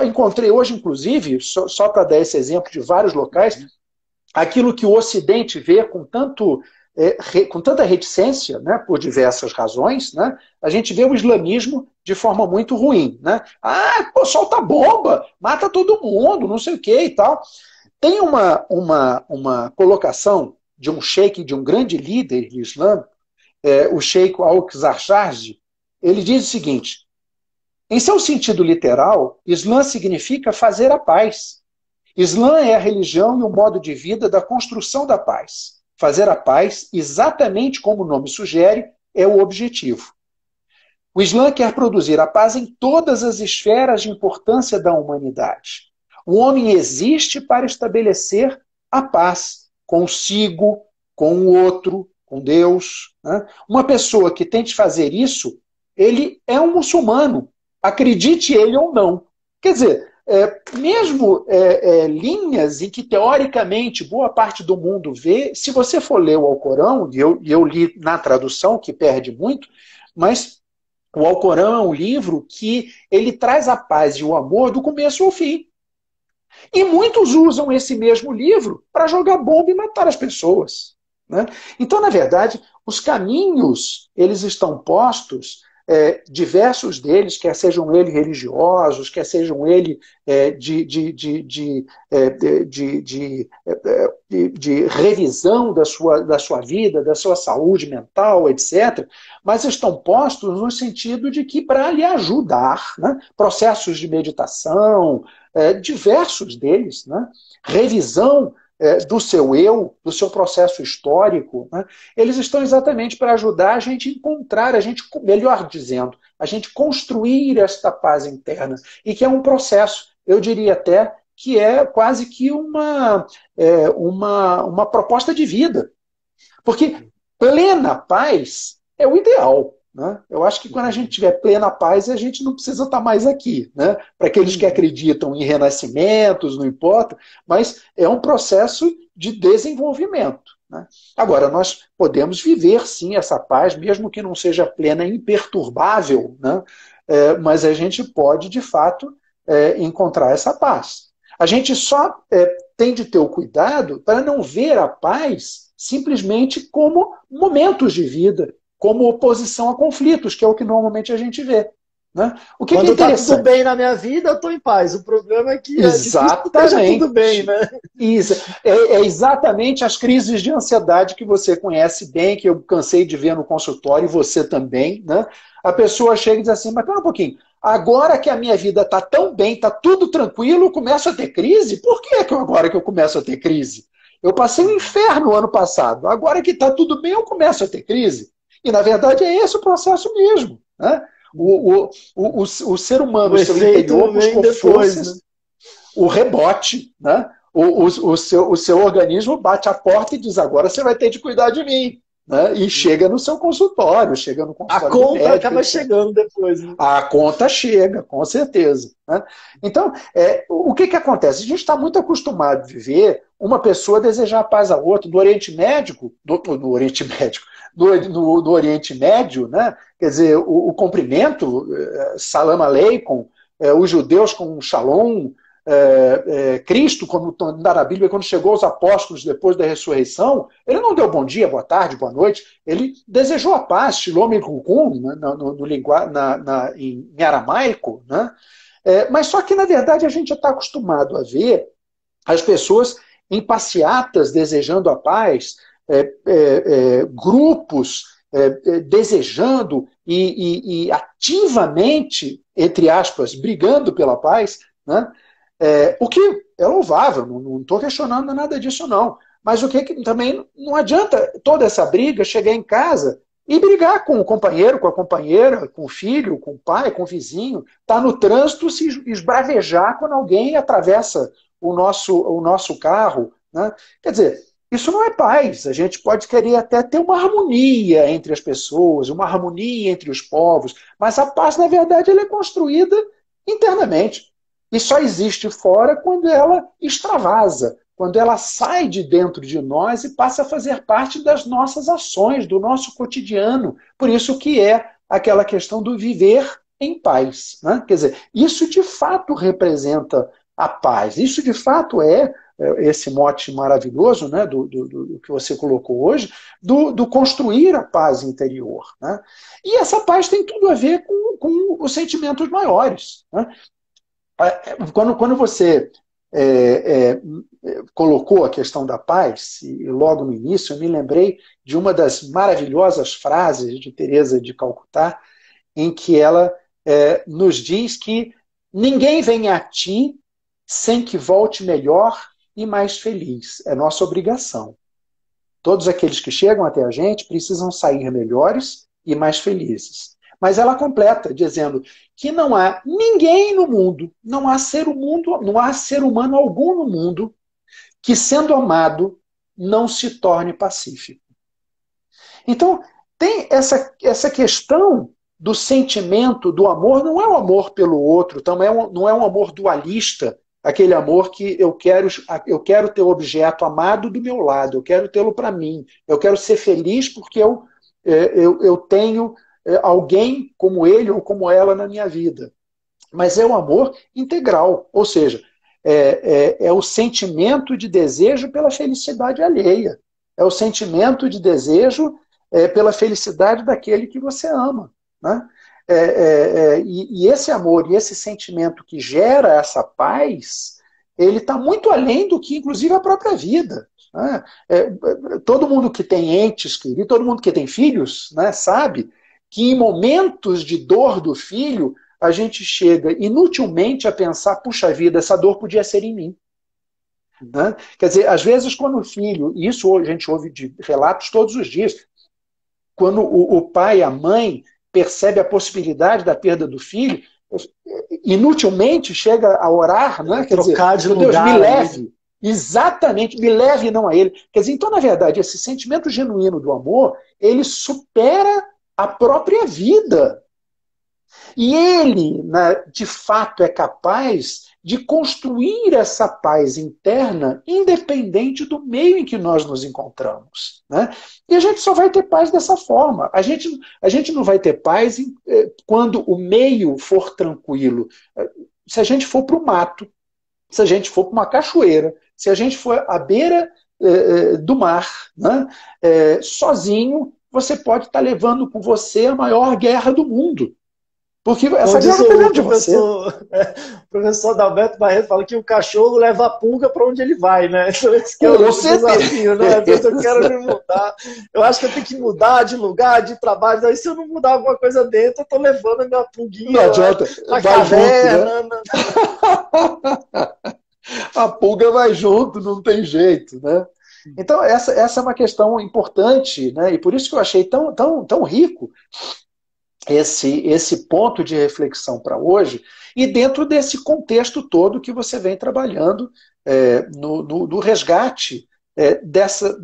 [SPEAKER 2] encontrei hoje, inclusive, só para dar esse exemplo de vários locais, aquilo que o Ocidente vê com tanta reticência, né, por diversas razões, né, a gente vê o islamismo de forma muito ruim. Né? Pô, solta bomba, mata todo mundo, não sei o que e tal. Tem uma colocação de um sheik, de um grande líder islâmico, o sheik Al-Zarjaj. Ele diz o seguinte: em seu sentido literal, Islã significa fazer a paz. Islã é a religião e o modo de vida da construção da paz. Fazer a paz, exatamente como o nome sugere, é o objetivo. O Islã quer produzir a paz em todas as esferas de importância da humanidade. O homem existe para estabelecer a paz consigo, com o outro, com Deus. Né? Uma pessoa que tente fazer isso, ele é um muçulmano, acredite ele ou não. Quer dizer, mesmo linhas em que, teoricamente, boa parte do mundo vê, se você for ler o Alcorão, e eu li na tradução, que perde muito, mas o Alcorão é um livro que ele traz a paz e o amor do começo ao fim. E muitos usam esse mesmo livro para jogar bomba e matar as pessoas. Né? Então, na verdade, os caminhos eles estão postos, diversos deles, quer sejam eles religiosos, quer sejam eles de revisão da sua vida, da sua saúde mental, etc., mas estão postos no sentido de que para lhe ajudar, né? Processos de meditação, diversos deles, né? Revisão do seu eu, do seu processo histórico, né? Eles estão exatamente para ajudar a gente a encontrar, melhor dizendo, a gente construir esta paz interna, e que é um processo, eu diria até, que é quase que uma proposta de vida. Porque plena paz é o ideal. Né? Eu acho que quando a gente tiver plena paz, a gente não precisa estar mais aqui. Né? Para aqueles que acreditam em renascimentos, não importa, mas é um processo de desenvolvimento. Né? Agora, nós podemos viver, sim, essa paz, mesmo que não seja plena e imperturbável, né? Mas a gente pode, de fato, encontrar essa paz. A gente só tem de ter o cuidado para não ver a paz simplesmente como momentos de vida, como oposição a conflitos, que é o que normalmente a gente vê. Né? O que
[SPEAKER 1] Quando está tudo bem na minha vida, eu estou em paz. O problema é que
[SPEAKER 2] exatamente.
[SPEAKER 1] esteja tudo bem, né?
[SPEAKER 2] Isso. É exatamente as crises de ansiedade que você conhece bem, que eu cansei de ver no consultório, e você também. Né? A pessoa chega e diz assim, mas pera um pouquinho, agora que a minha vida está tão bem, está tudo tranquilo, eu começo a ter crise? Por que agora que eu começo a ter crise? Eu passei um inferno ano passado, agora que está tudo bem, eu começo a ter crise. E, na verdade, é esse o processo mesmo. Né? O ser humano, o seu interior, buscou forças, né? O rebote, né? O seu organismo bate a porta e diz, agora você vai ter de cuidar de mim. Né? E chega no seu consultório, chega no consultório.
[SPEAKER 1] A conta médico, acaba chegando depois. Né?
[SPEAKER 2] A conta chega, com certeza. Né? Então, o que acontece? A gente está muito acostumado a viver uma pessoa desejar a paz a outra. No Oriente Médio, no Oriente Médio, né? Quer dizer, o cumprimento, salam aleikum, os judeus com shalom, Cristo, como está na Bíblia, quando chegou aos apóstolos depois da ressurreição, ele não deu bom dia, boa tarde, boa noite, ele desejou a paz, shalom aleicum, em aramaico, né? Mas só que, na verdade, a gente já está acostumado a ver as pessoas em passeatas desejando a paz, grupos desejando e ativamente, entre aspas, brigando pela paz, né? O que é louvável, não estou questionando nada disso, não. Mas o que também não adianta toda essa briga chegar em casa e brigar com o companheiro, com a companheira, com o filho, com o pai, com o vizinho, tá no trânsito, se esbravejar quando alguém atravessa o nosso carro, né? Quer dizer, isso não é paz. A gente pode querer até ter uma harmonia entre as pessoas, uma harmonia entre os povos, mas a paz, na verdade, ela é construída internamente. E só existe fora quando ela extravasa, quando ela sai de dentro de nós e passa a fazer parte das nossas ações, do nosso cotidiano. Por isso que é aquela questão do viver em paz, né? Quer dizer, isso de fato representa a paz. Isso de fato é esse mote maravilhoso, né, do que você colocou hoje, do construir a paz interior, né? E essa paz tem tudo a ver com os sentimentos maiores, né? Quando você colocou a questão da paz, e logo no início eu me lembrei de uma das maravilhosas frases de Teresa de Calcutá, em que ela nos diz que ninguém vem a ti sem que volte melhor e mais feliz. É nossa obrigação. Todos aqueles que chegam até a gente precisam sair melhores e mais felizes. Mas ela completa dizendo que não há ninguém no mundo, não há ser humano algum no mundo que, sendo amado, não se torne pacífico. Então, tem essa questão do sentimento, do amor, não é um amor pelo outro, também não é um amor dualista, aquele amor que eu quero ter o objeto amado do meu lado, eu quero tê-lo para mim, eu quero ser feliz porque eu tenho alguém como ele ou como ela na minha vida. Mas é um amor integral, ou seja, é o sentimento de desejo pela felicidade alheia, é o sentimento de desejo pela felicidade daquele que você ama, né? E esse amor e esse sentimento que gera essa paz, ele está muito além do que, inclusive, a própria vida, né? Todo mundo que tem entes queridos, todo mundo que tem filhos, né, sabe que em momentos de dor do filho, a gente chega inutilmente a pensar, puxa vida, essa dor podia ser em mim. Né? Quer dizer, às vezes quando o filho, e isso a gente ouve de relatos todos os dias, quando o pai, a mãe, percebe a possibilidade da perda do filho, inutilmente chega a orar, né? Quer dizer,
[SPEAKER 1] trocar de
[SPEAKER 2] Deus,
[SPEAKER 1] lugar,
[SPEAKER 2] me leve. Exatamente, me leve e não a ele. Quer dizer, então, na verdade, esse sentimento genuíno do amor, ele supera a própria vida. E ele, né, de fato, é capaz de construir essa paz interna independente do meio em que nós nos encontramos. Né? E a gente só vai ter paz dessa forma. A gente não vai ter paz quando o meio for tranquilo. Se a gente for para o mato, se a gente for para uma cachoeira, se a gente for à beira do mar, né? Sozinho, você pode estar levando com você a maior guerra do mundo. Porque essa guerra está dentro de você.
[SPEAKER 1] O professor Adalberto Barreto fala que o cachorro leva a pulga para onde ele vai, né? Então esse que é o desafio, né? Eu quero me mudar. Eu acho que eu tenho que mudar de lugar, de trabalho. Aí se eu não mudar alguma coisa dentro, eu estou levando a minha pulguinha
[SPEAKER 2] não adianta.
[SPEAKER 1] na caverna. Junto,
[SPEAKER 2] né? A pulga vai junto, não tem jeito, né? Então essa é uma questão importante, né? E por isso que eu achei tão rico esse ponto de reflexão para hoje, e dentro desse contexto todo que você vem trabalhando no resgate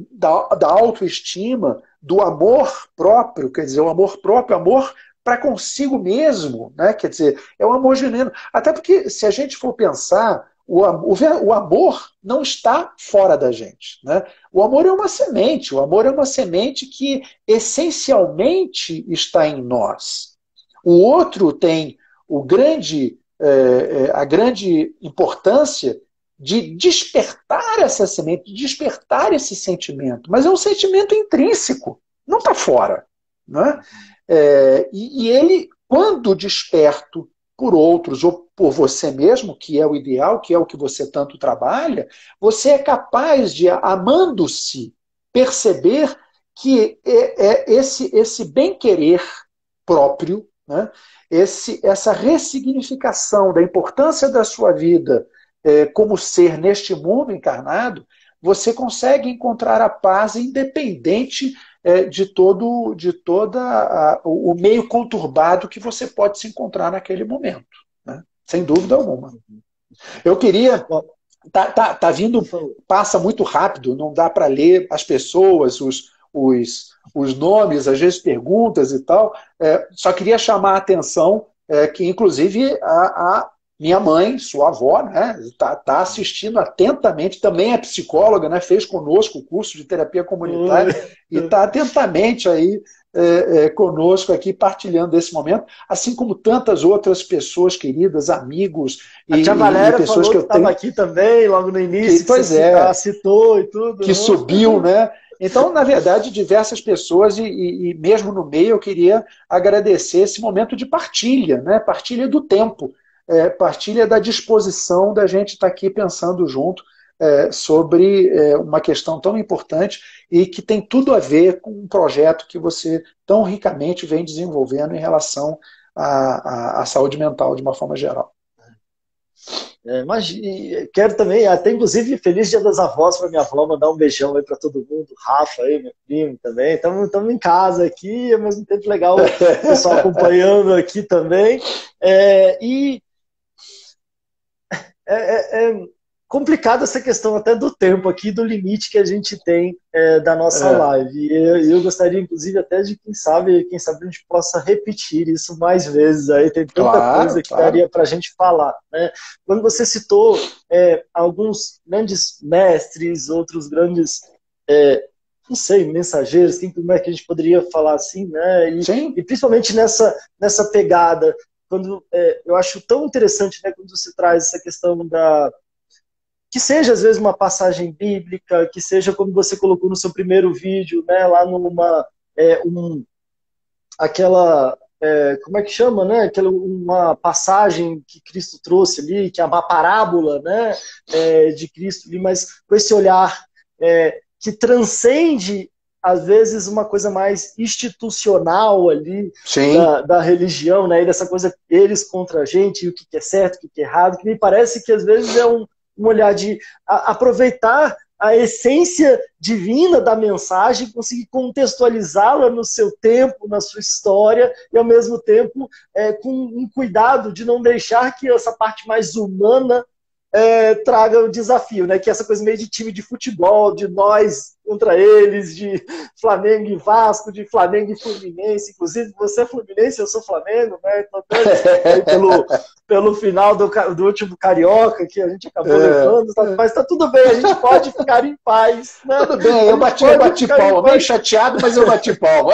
[SPEAKER 2] da autoestima, do amor próprio, quer dizer, o amor próprio, amor para consigo mesmo, né? Quer dizer, é um amor genuíno. Até porque, se a gente for pensar, o amor não está fora da gente. Né? O amor é uma semente. O amor é uma semente que essencialmente está em nós. O outro tem a grande importância de despertar essa semente, de despertar esse sentimento. Mas é um sentimento intrínseco, não está fora. Né? E ele, quando desperto, por outros ou por você mesmo, que é o ideal, que é o que você tanto trabalha, você é capaz de, amando-se, perceber que esse bem-querer próprio, né, essa ressignificação da importância da sua vida como ser neste mundo encarnado, você consegue encontrar a paz independente de todo o meio conturbado que você pode se encontrar naquele momento, né? Sem dúvida alguma. Eu queria... Tá vindo, passa muito rápido, não dá para ler as pessoas, os nomes, às vezes perguntas e tal. Só queria chamar a atenção que, inclusive, a minha mãe, sua avó, né, tá assistindo atentamente, também é psicóloga, né, fez conosco o curso de terapia comunitária e está atentamente aí conosco aqui, partilhando desse momento, assim como tantas outras pessoas queridas, amigos
[SPEAKER 1] a tia Valéria
[SPEAKER 2] pessoas
[SPEAKER 1] falou que estava aqui também, logo no início,
[SPEAKER 2] que você
[SPEAKER 1] citou e tudo.
[SPEAKER 2] Que subiu, né? Então, na verdade, diversas pessoas, e mesmo no meio, eu queria agradecer esse momento de partilha, né? Partilha do tempo, partilha da disposição da gente estar aqui pensando junto sobre uma questão tão importante e que tem tudo a ver com um projeto que você tão ricamente vem desenvolvendo em relação à saúde mental de uma forma geral.
[SPEAKER 1] Mas quero também, até inclusive, feliz Dia das Avós para minha avó, mandar um beijão aí para todo mundo, Rafa aí, meu primo também. Estamos em casa aqui, ao mesmo tempo legal o pessoal acompanhando aqui também. E complicada essa questão até do tempo aqui, do limite que a gente tem da nossa live. E eu gostaria, inclusive, até de, quem sabe a gente possa repetir isso mais vezes. Aí tem tanta coisa que daria para a gente falar, né? Quando você citou alguns grandes mestres, outros grandes, não sei, mensageiros, como é que a gente poderia falar assim, né? E principalmente nessa pegada, quando eu acho tão interessante, né, quando você traz essa questão que seja, às vezes, uma passagem bíblica, que seja como você colocou no seu primeiro vídeo, né, lá como é que chama, né, uma passagem que Cristo trouxe ali, que é uma parábola, né, de Cristo ali, mas com esse olhar que transcende, às vezes, uma coisa mais institucional ali da religião, né, e dessa coisa eles contra a gente, e o que é certo, o que é errado, que me parece que, às vezes, é um olhar de aproveitar a essência divina da mensagem, conseguir contextualizá-la no seu tempo, na sua história, e ao mesmo tempo com um cuidado de não deixar que essa parte mais humana traga o desafio, né? Que é essa coisa meio de time de futebol, de nós contra eles, de Flamengo e Vasco, de Flamengo e Fluminense. Inclusive, você é Fluminense, eu sou Flamengo, né? Então, pelo final do último Carioca, que a gente acabou levando, mas tá tudo bem, a gente pode ficar em paz, né?
[SPEAKER 2] Tudo bem, eu bati palma, meio chateado, mas eu bati palma.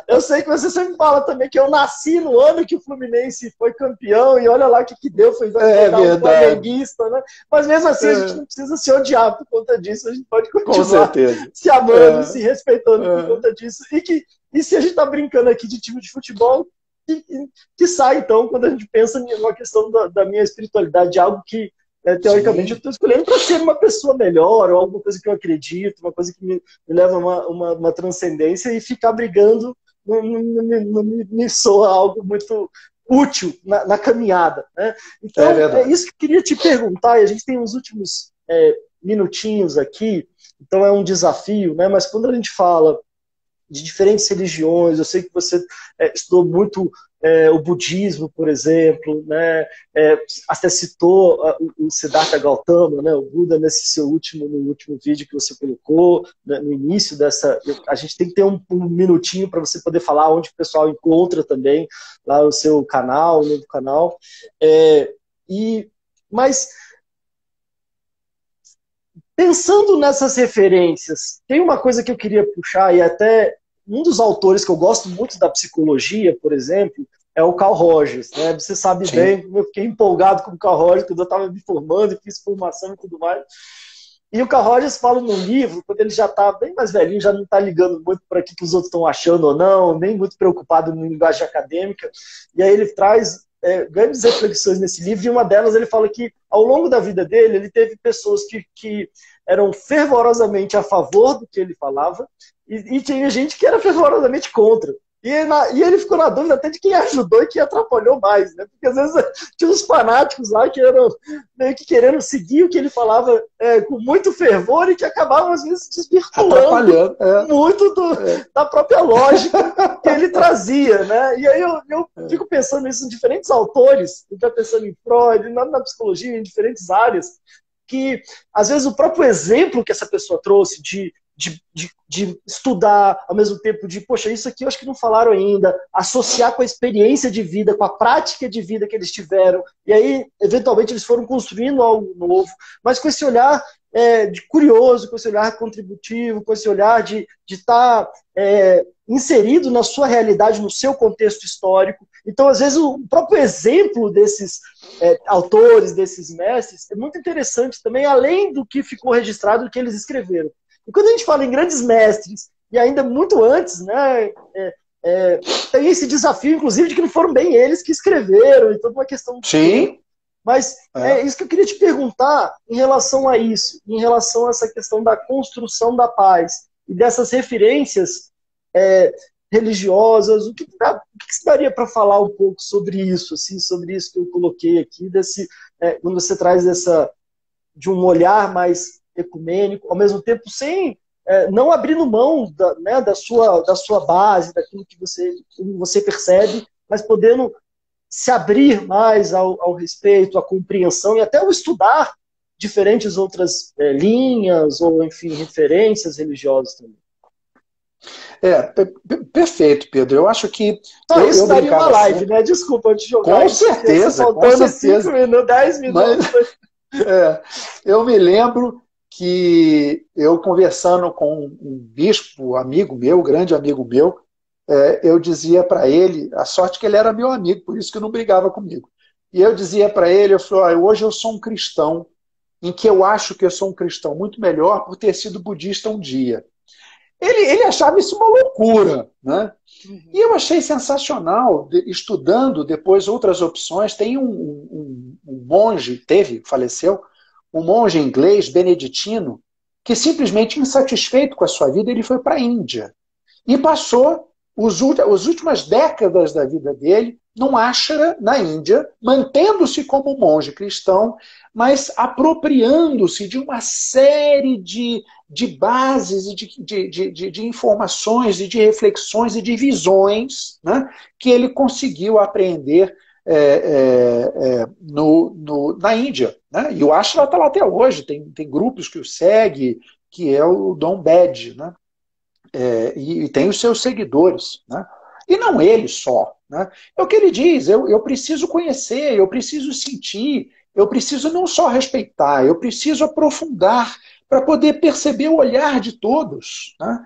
[SPEAKER 1] Eu sei que você sempre fala também que eu nasci no ano que o Fluminense foi campeão, e olha lá o que deu, foi um flamenguista, né? Mas mesmo assim, a gente não precisa se odiar por conta disso, a gente pode continuar se amando, se respeitando por conta disso. E se a gente tá brincando aqui de time de futebol, que sai, então, quando a gente pensa numa questão da minha espiritualidade, de algo que, teoricamente, eu estou escolhendo para ser uma pessoa melhor, ou alguma coisa que eu acredito, uma coisa que me leva a uma transcendência, e ficar brigando não me soa algo muito útil na caminhada, né? Então, é isso que eu queria te perguntar, e a gente tem uns últimos minutinhos aqui, então é um desafio, né? Mas quando a gente fala de diferentes religiões, eu sei que você estudou muito o budismo, por exemplo, né? Até citou o Siddhartha Gautama, né? O Buda, no último vídeo que você colocou, né? No início dessa... A gente tem que ter um minutinho para você poder falar onde o pessoal encontra também, lá no seu canal, no novo canal. Mas... Pensando nessas referências, tem uma coisa que eu queria puxar, e até um dos autores que eu gosto muito da psicologia, por exemplo, é o Carl Rogers, né? Você sabe bem, eu fiquei empolgado com o Carl Rogers quando eu estava me formando e fiz formação e tudo mais. E o Carl Rogers fala num livro, quando ele já está bem mais velhinho, já não está ligando muito para o que os outros estão achando ou não, nem muito preocupado na linguagem acadêmica, e aí ele traz grandes reflexões nesse livro, e uma delas ele fala que, ao longo da vida dele, ele teve pessoas que eram fervorosamente a favor do que ele falava, e tinha gente que era fervorosamente contra. E ele ficou na dúvida até de quem ajudou e quem atrapalhou mais, né? Porque às vezes tinha uns fanáticos lá que eram meio que querendo seguir o que ele falava com muito fervor e que acabavam às vezes desvirtuando muito da própria lógica que ele trazia, né? E aí eu fico pensando nisso em diferentes autores, eu estou pensando em Freud, na psicologia, em diferentes áreas, que às vezes o próprio exemplo que essa pessoa trouxe de estudar, ao mesmo tempo de, poxa, isso aqui eu acho que não falaram ainda, associar com a experiência de vida, com a prática de vida que eles tiveram, e aí, eventualmente, eles foram construindo algo novo, mas com esse olhar de curioso, com esse olhar contributivo, com esse olhar de estar inserido na sua realidade, no seu contexto histórico. Então, às vezes, o próprio exemplo desses autores, desses mestres, é muito interessante também, além do que ficou registrado, do que eles escreveram. E quando a gente fala em grandes mestres, e ainda muito antes, né, tem esse desafio, inclusive, de que não foram bem eles que escreveram, e toda uma questão de tempo. Mas é isso que eu queria te perguntar em relação a isso, em relação a essa questão da construção da paz, e dessas referências religiosas, o que se daria para falar um pouco sobre isso, assim, sobre isso que eu coloquei aqui, quando você traz de um olhar mais ecumênico, ao mesmo tempo sem não abrindo mão da sua base, daquilo que você percebe, mas podendo se abrir mais ao respeito, à compreensão e até ao estudar diferentes outras linhas ou, enfim, referências religiosas também.
[SPEAKER 2] Perfeito, Pedro. Eu acho que...
[SPEAKER 1] Isso daria uma live, né? Desculpa, antes de jogar.
[SPEAKER 2] Com certeza, com certeza.
[SPEAKER 1] 5 minutos, 10 minutos.
[SPEAKER 2] Eu me lembro que eu, conversando com um bispo, amigo meu, grande amigo meu, eu dizia para ele, a sorte que ele era meu amigo, por isso que não brigava comigo. E eu dizia para ele, eu falei, hoje eu sou um cristão, em que eu acho que eu sou um cristão muito melhor por ter sido budista um dia. Ele achava isso uma loucura, né? E eu achei sensacional, estudando depois outras opções. Tem um monge, faleceu, um monge inglês, beneditino, que simplesmente insatisfeito com a sua vida, ele foi para a Índia. E passou as últimas décadas da vida dele num ashram na Índia, mantendo-se como monge cristão, mas apropriando-se de uma série de bases, de informações, e de reflexões e de visões, né, que ele conseguiu aprender na Índia. Né? E o ashram está lá até hoje, tem grupos que o seguem, que é o Dom Bed, né? E tem os seus seguidores, né? E não ele só. Né? É o que ele diz, eu preciso conhecer, eu preciso sentir, eu preciso não só respeitar, eu preciso aprofundar para poder perceber o olhar de todos, né?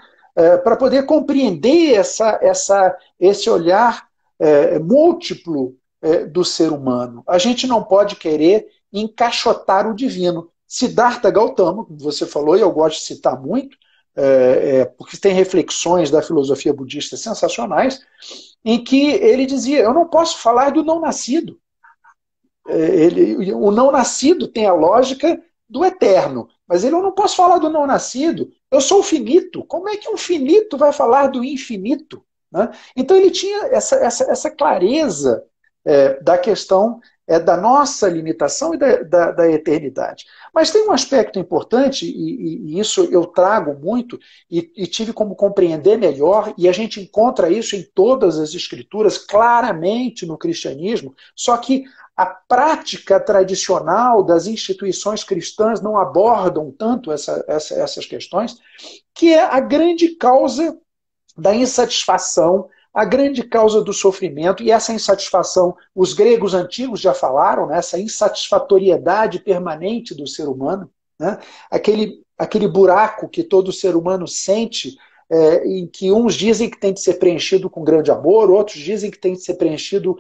[SPEAKER 2] Para poder compreender esse olhar múltiplo do ser humano. A gente não pode querer encaixotar o divino. Siddhartha Gautama, como você falou, e eu gosto de citar muito, porque tem reflexões da filosofia budista sensacionais, em que ele dizia, eu não posso falar do não nascido. O não nascido tem a lógica do eterno, mas eu não posso falar do não nascido, eu sou o finito. Como é que um finito vai falar do infinito? Né? Então ele tinha essa clareza da questão da nossa limitação e da eternidade. Mas tem um aspecto importante, e isso eu trago muito, e tive como compreender melhor, e a gente encontra isso em todas as escrituras, claramente no cristianismo, só que a prática tradicional das instituições cristãs não abordam tanto essas questões, que é a grande causa da insatisfação, a grande causa do sofrimento, e essa insatisfação, os gregos antigos já falaram, né, essa insatisfatoriedade permanente do ser humano, né, aquele buraco que todo ser humano sente, em que uns dizem que tem de ser preenchido com grande amor, outros dizem que tem de ser preenchido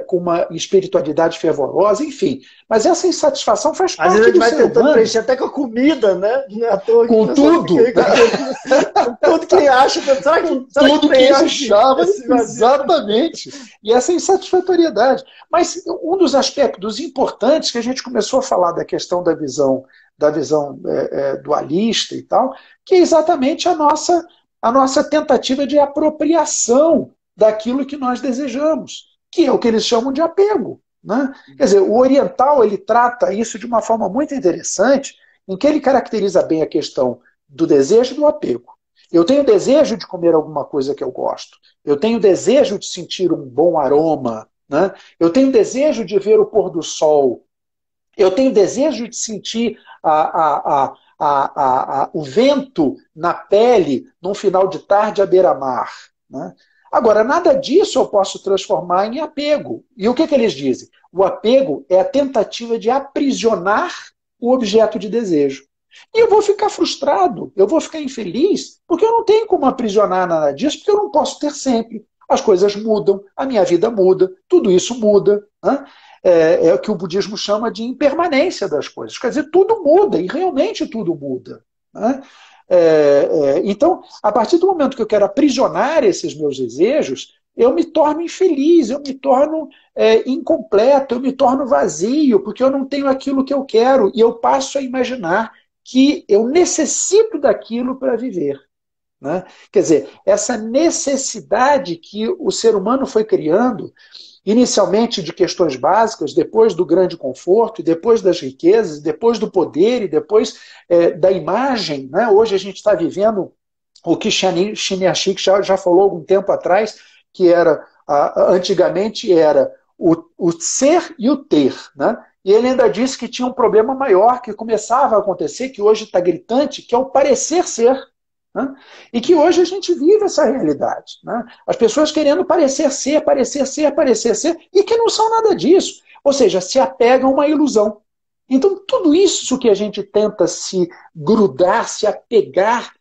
[SPEAKER 2] com uma espiritualidade fervorosa, enfim. Mas essa insatisfação faz parte do ser humano. Às vezes a gente vai tentando
[SPEAKER 1] preencher até com a comida, né? Não é à toa
[SPEAKER 2] com tudo.
[SPEAKER 1] tudo que acha, será que
[SPEAKER 2] tudo que achava,
[SPEAKER 1] exatamente.
[SPEAKER 2] E essa insatisfatoriedade. Mas um dos aspectos importantes que a gente começou a falar da questão da visão dualista e tal, que é exatamente a nossa tentativa de apropriação daquilo que nós desejamos, que é o que eles chamam de apego. Né? Quer dizer, o oriental ele trata isso de uma forma muito interessante, em que ele caracteriza bem a questão do desejo e do apego. Eu tenho desejo de comer alguma coisa que eu gosto. Eu tenho desejo de sentir um bom aroma. Né? Eu tenho desejo de ver o pôr do sol. Eu tenho desejo de sentir o vento na pele num final de tarde à beira-mar. Né? Agora, nada disso eu posso transformar em apego. E o que eles dizem? O apego é a tentativa de aprisionar o objeto de desejo. E eu vou ficar frustrado, eu vou ficar infeliz, porque eu não tenho como aprisionar nada disso, porque eu não posso ter sempre. As coisas mudam, a minha vida muda, tudo isso muda. Né? É o que o budismo chama de impermanência das coisas. Quer dizer, tudo muda, e realmente tudo muda. Né? Então, a partir do momento que eu quero aprisionar esses meus desejos, eu me torno infeliz, eu me torno incompleto, eu me torno vazio, porque eu não tenho aquilo que eu quero, e eu passo a imaginar que eu necessito daquilo para viver. Né? Quer dizer, essa necessidade que o ser humano foi criando, inicialmente de questões básicas, depois do grande conforto, depois das riquezas, depois do poder e depois da imagem. Né? Hoje a gente está vivendo o que Chiniachik já falou algum tempo atrás, que era, antigamente era o ser e o ter. Né? E ele ainda disse que tinha um problema maior que começava a acontecer, que hoje está gritante, que é o parecer ser. Né? E que hoje a gente vive essa realidade. Né? As pessoas querendo parecer ser, e que não são nada disso. Ou seja, se apegam a uma ilusão. Então, tudo isso que a gente tenta se grudar, se apegar,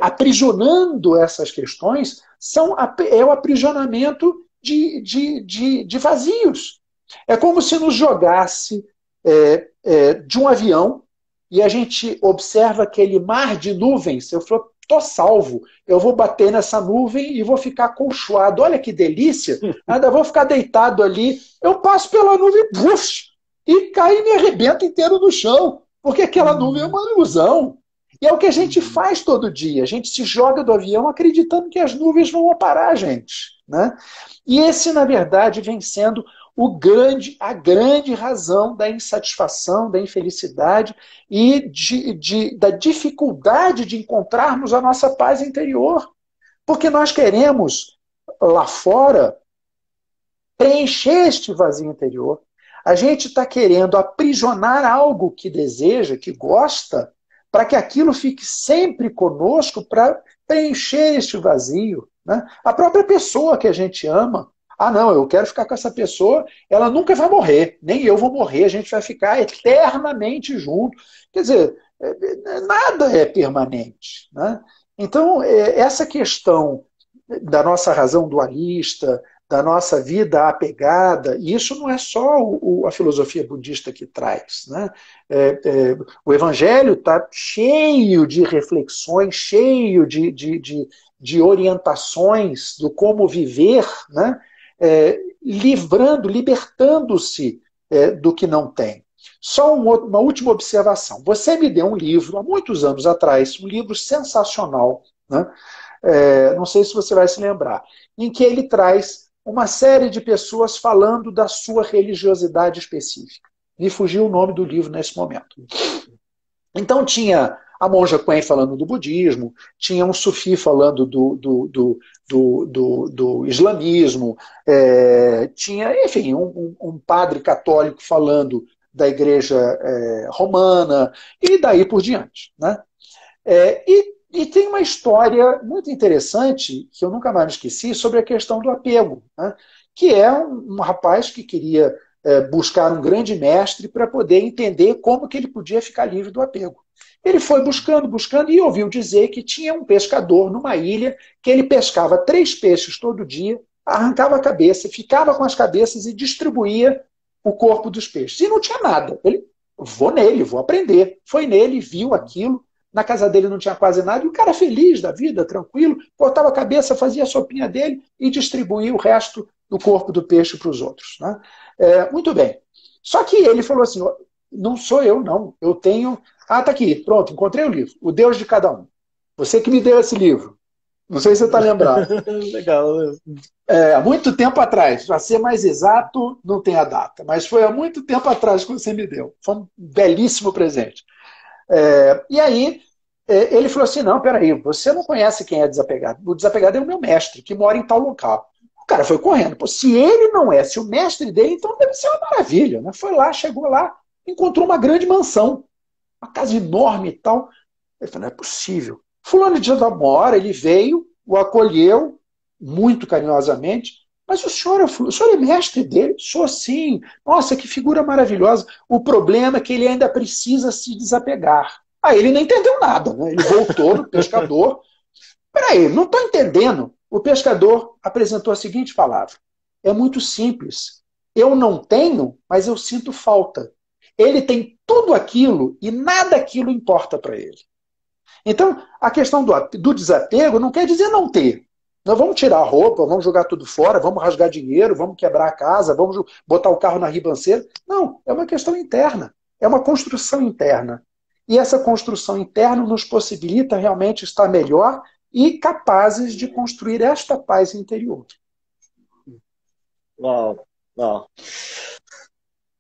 [SPEAKER 2] aprisionando essas questões, é o aprisionamento de vazios. É como se nos jogasse de um avião e a gente observa aquele mar de nuvens. Eu falo, estou salvo, eu vou bater nessa nuvem e vou ficar acolchoado. Olha que delícia, ainda vou ficar deitado ali. Eu passo pela nuvem e caio e me arrebento inteiro no chão, porque aquela nuvem é uma ilusão. E é o que a gente faz todo dia. A gente se joga do avião acreditando que as nuvens vão parar a gente. Né? E esse, na verdade, vem sendo a grande razão da insatisfação, da infelicidade e da dificuldade de encontrarmos a nossa paz interior. Porque nós queremos, lá fora, preencher este vazio interior. A gente está querendo aprisionar algo que deseja, que gosta, para que aquilo fique sempre conosco para preencher este vazio. Né? A própria pessoa que a gente ama, não, eu quero ficar com essa pessoa, ela nunca vai morrer, nem eu vou morrer, a gente vai ficar eternamente junto. Quer dizer, nada é permanente. Né? Então, essa questão da nossa razão dualista, da nossa vida apegada, e isso não é só a filosofia budista que traz. Né? O Evangelho está cheio de reflexões, cheio de orientações do como viver, né? Libertando-se do que não tem. Só uma última observação. Você me deu um livro, há muitos anos atrás, um livro sensacional, né? Não sei se você vai se lembrar, em que ele traz uma série de pessoas falando da sua religiosidade específica. Me fugiu o nome do livro nesse momento. Então tinha a monja Quen falando do budismo, tinha um sufi falando do islamismo, tinha, enfim, um padre católico falando da igreja romana, e daí por diante. Né? E tem uma história muito interessante, que eu nunca mais esqueci, sobre a questão do apego, né? Que é um rapaz que queria buscar um grande mestre para poder entender como que ele podia ficar livre do apego. Ele foi buscando, e ouviu dizer que tinha um pescador numa ilha que ele pescava 3 peixes todo dia, arrancava a cabeça, ficava com as cabeças e distribuía o corpo dos peixes. E não tinha nada. Ele, vou aprender. Foi nele, viu aquilo, na casa dele não tinha quase nada, e o cara feliz da vida, tranquilo, cortava a cabeça, fazia a sopinha dele e distribuía o resto do corpo do peixe para os outros. Né? Muito bem. Só que ele falou assim, não sou eu, não. Eu tenho... Ah, tá aqui, pronto, encontrei o livro. O Deus de Cada Um. Você que me deu esse livro. Não sei se você está lembrado.
[SPEAKER 1] Legal.
[SPEAKER 2] Há muito tempo atrás, para ser mais exato, não tem a data, mas foi há muito tempo atrás que você me deu. Foi um belíssimo presente. E aí, ele falou assim, não, peraí, você não conhece quem é desapegado. O desapegado é o meu mestre, que mora em tal local. O cara foi correndo. Pô, se ele não é, se o mestre dele, então deve ser uma maravilha. Né? Foi lá, chegou lá, encontrou uma grande mansão, uma casa enorme e tal. Ele falou, não é possível. Fulano de uma hora, ele veio, o acolheu, muito carinhosamente, mas o senhor é mestre dele? Sou sim. Nossa, que figura maravilhosa. O problema é que ele ainda precisa se desapegar. Aí ele não entendeu nada, né? Ele voltou no pescador. Peraí, não estou entendendo. O pescador apresentou a seguinte palavra. É muito simples. Eu não tenho, mas eu sinto falta. Ele tem tudo aquilo e nada aquilo importa para ele. Então, a questão do desapego não quer dizer não ter. Nós vamos tirar a roupa, vamos jogar tudo fora, vamos rasgar dinheiro, vamos quebrar a casa, vamos botar o carro na ribanceira. Não, é uma questão interna. É uma construção interna. E essa construção interna nos possibilita realmente estar melhor e capazes de construir esta paz interior.
[SPEAKER 1] Uau, uau.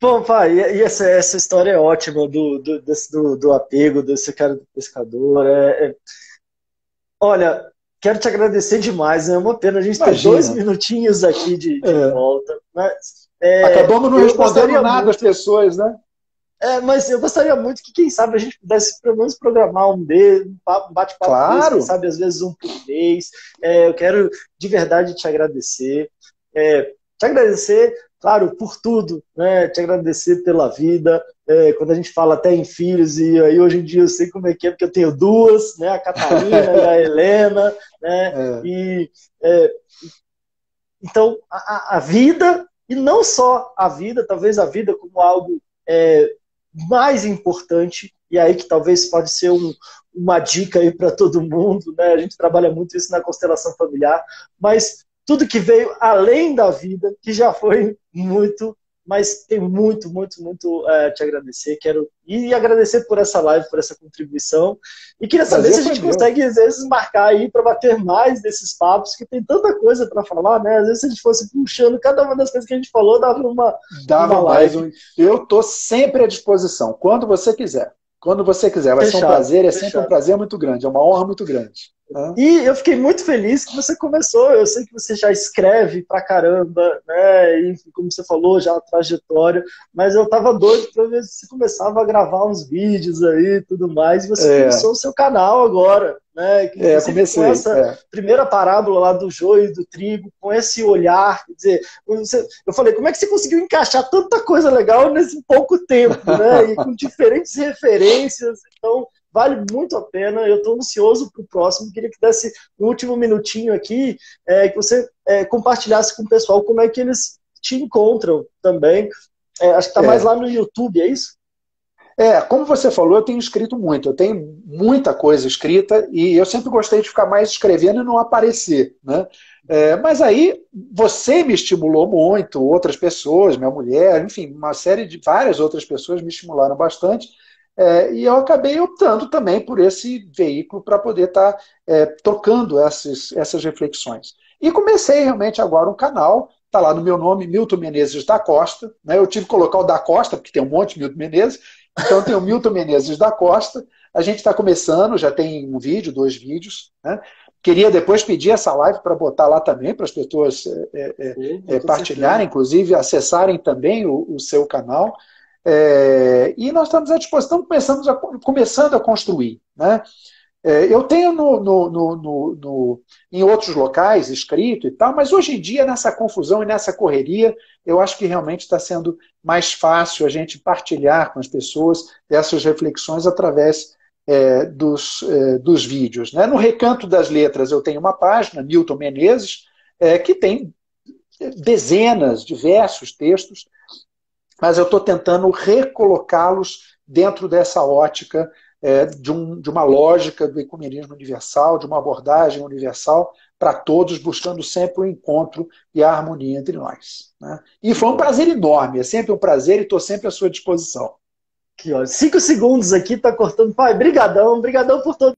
[SPEAKER 1] Bom, pai, e essa história é ótima do apego, desse cara do pescador. Olha, quero te agradecer demais. É uma pena a gente ter 2 minutinhos aqui de volta. Mas,
[SPEAKER 2] acabamos não respondendo nada às pessoas, né?
[SPEAKER 1] Mas eu gostaria muito que, quem sabe, a gente pudesse pelo menos programar um bate-papo,
[SPEAKER 2] claro.
[SPEAKER 1] Quem sabe, às vezes um por mês. Eu quero de verdade te agradecer. Claro, por tudo, né? Te agradecer pela vida. Quando a gente fala até em filhos, e aí hoje em dia eu sei como é que é, porque eu tenho 2, né? A Catarina e a Helena, né? Então, a vida, e não só a vida, talvez a vida como algo mais importante, e aí que talvez pode ser uma dica aí para todo mundo, né? A gente trabalha muito isso na constelação familiar, mas tudo que veio além da vida, que já foi muito, mas tem muito te agradecer. Quero agradecer por essa live, por essa contribuição. E queria saber se a gente consegue, às vezes, marcar aí para bater mais desses papos, que tem tanta coisa para falar, né? Às vezes, se a gente fosse puxando cada uma das coisas que a gente falou, dava uma live.
[SPEAKER 2] Eu estou sempre à disposição, quando você quiser. Quando você quiser. Vai ser um prazer, sempre um prazer muito grande, é uma honra muito grande.
[SPEAKER 1] E eu fiquei muito feliz que você começou. Eu sei que você já escreve pra caramba, né? E como você falou, já a trajetória, mas eu tava doido pra ver se você começava a gravar uns vídeos aí e tudo mais. E você começou o seu canal agora, né?
[SPEAKER 2] Comecei.
[SPEAKER 1] Com essa primeira parábola lá do joio e do trigo, com esse olhar. Quer dizer, eu falei, como é que você conseguiu encaixar tanta coisa legal nesse pouco tempo, né? E com diferentes referências. Então, vale muito a pena. Eu estou ansioso para o próximo. Queria que desse um último minutinho aqui, que você compartilhasse com o pessoal como é que eles te encontram também. Acho que está mais lá no YouTube, é isso?
[SPEAKER 2] Como você falou, eu tenho escrito muito. Eu tenho muita coisa escrita e eu sempre gostei de ficar mais escrevendo e não aparecer, né? Mas aí você me estimulou muito, outras pessoas, minha mulher, enfim, uma série de várias outras pessoas me estimularam bastante. E eu acabei optando também por esse veículo para poder estar trocando essas reflexões. E comecei realmente agora um canal, está lá no meu nome, Milton Menezes da Costa, né? Eu tive que colocar o da Costa, porque tem um monte de Milton Menezes, então tem o Milton Menezes da Costa. A gente está começando, já tem um vídeo, 2 vídeos, né? Queria depois pedir essa live para botar lá também, para as pessoas partilharem, inclusive acessarem também o seu canal. E nós estamos à disposição, começando a construir, né? Eu tenho em outros locais escrito e tal, mas hoje em dia, nessa confusão e nessa correria, eu acho que realmente está sendo mais fácil a gente partilhar com as pessoas essas reflexões através dos vídeos, né? No Recanto das Letras eu tenho uma página, Milton Menezes, que tem dezenas, diversos textos, mas eu estou tentando recolocá-los dentro dessa ótica de uma lógica do ecumenismo universal, de uma abordagem universal para todos, buscando sempre o encontro e a harmonia entre nós. Né? E foi um prazer enorme, é sempre um prazer e estou sempre à sua disposição.
[SPEAKER 1] Que ó, 5 segundos aqui, tá cortando. Pai, brigadão, brigadão por todo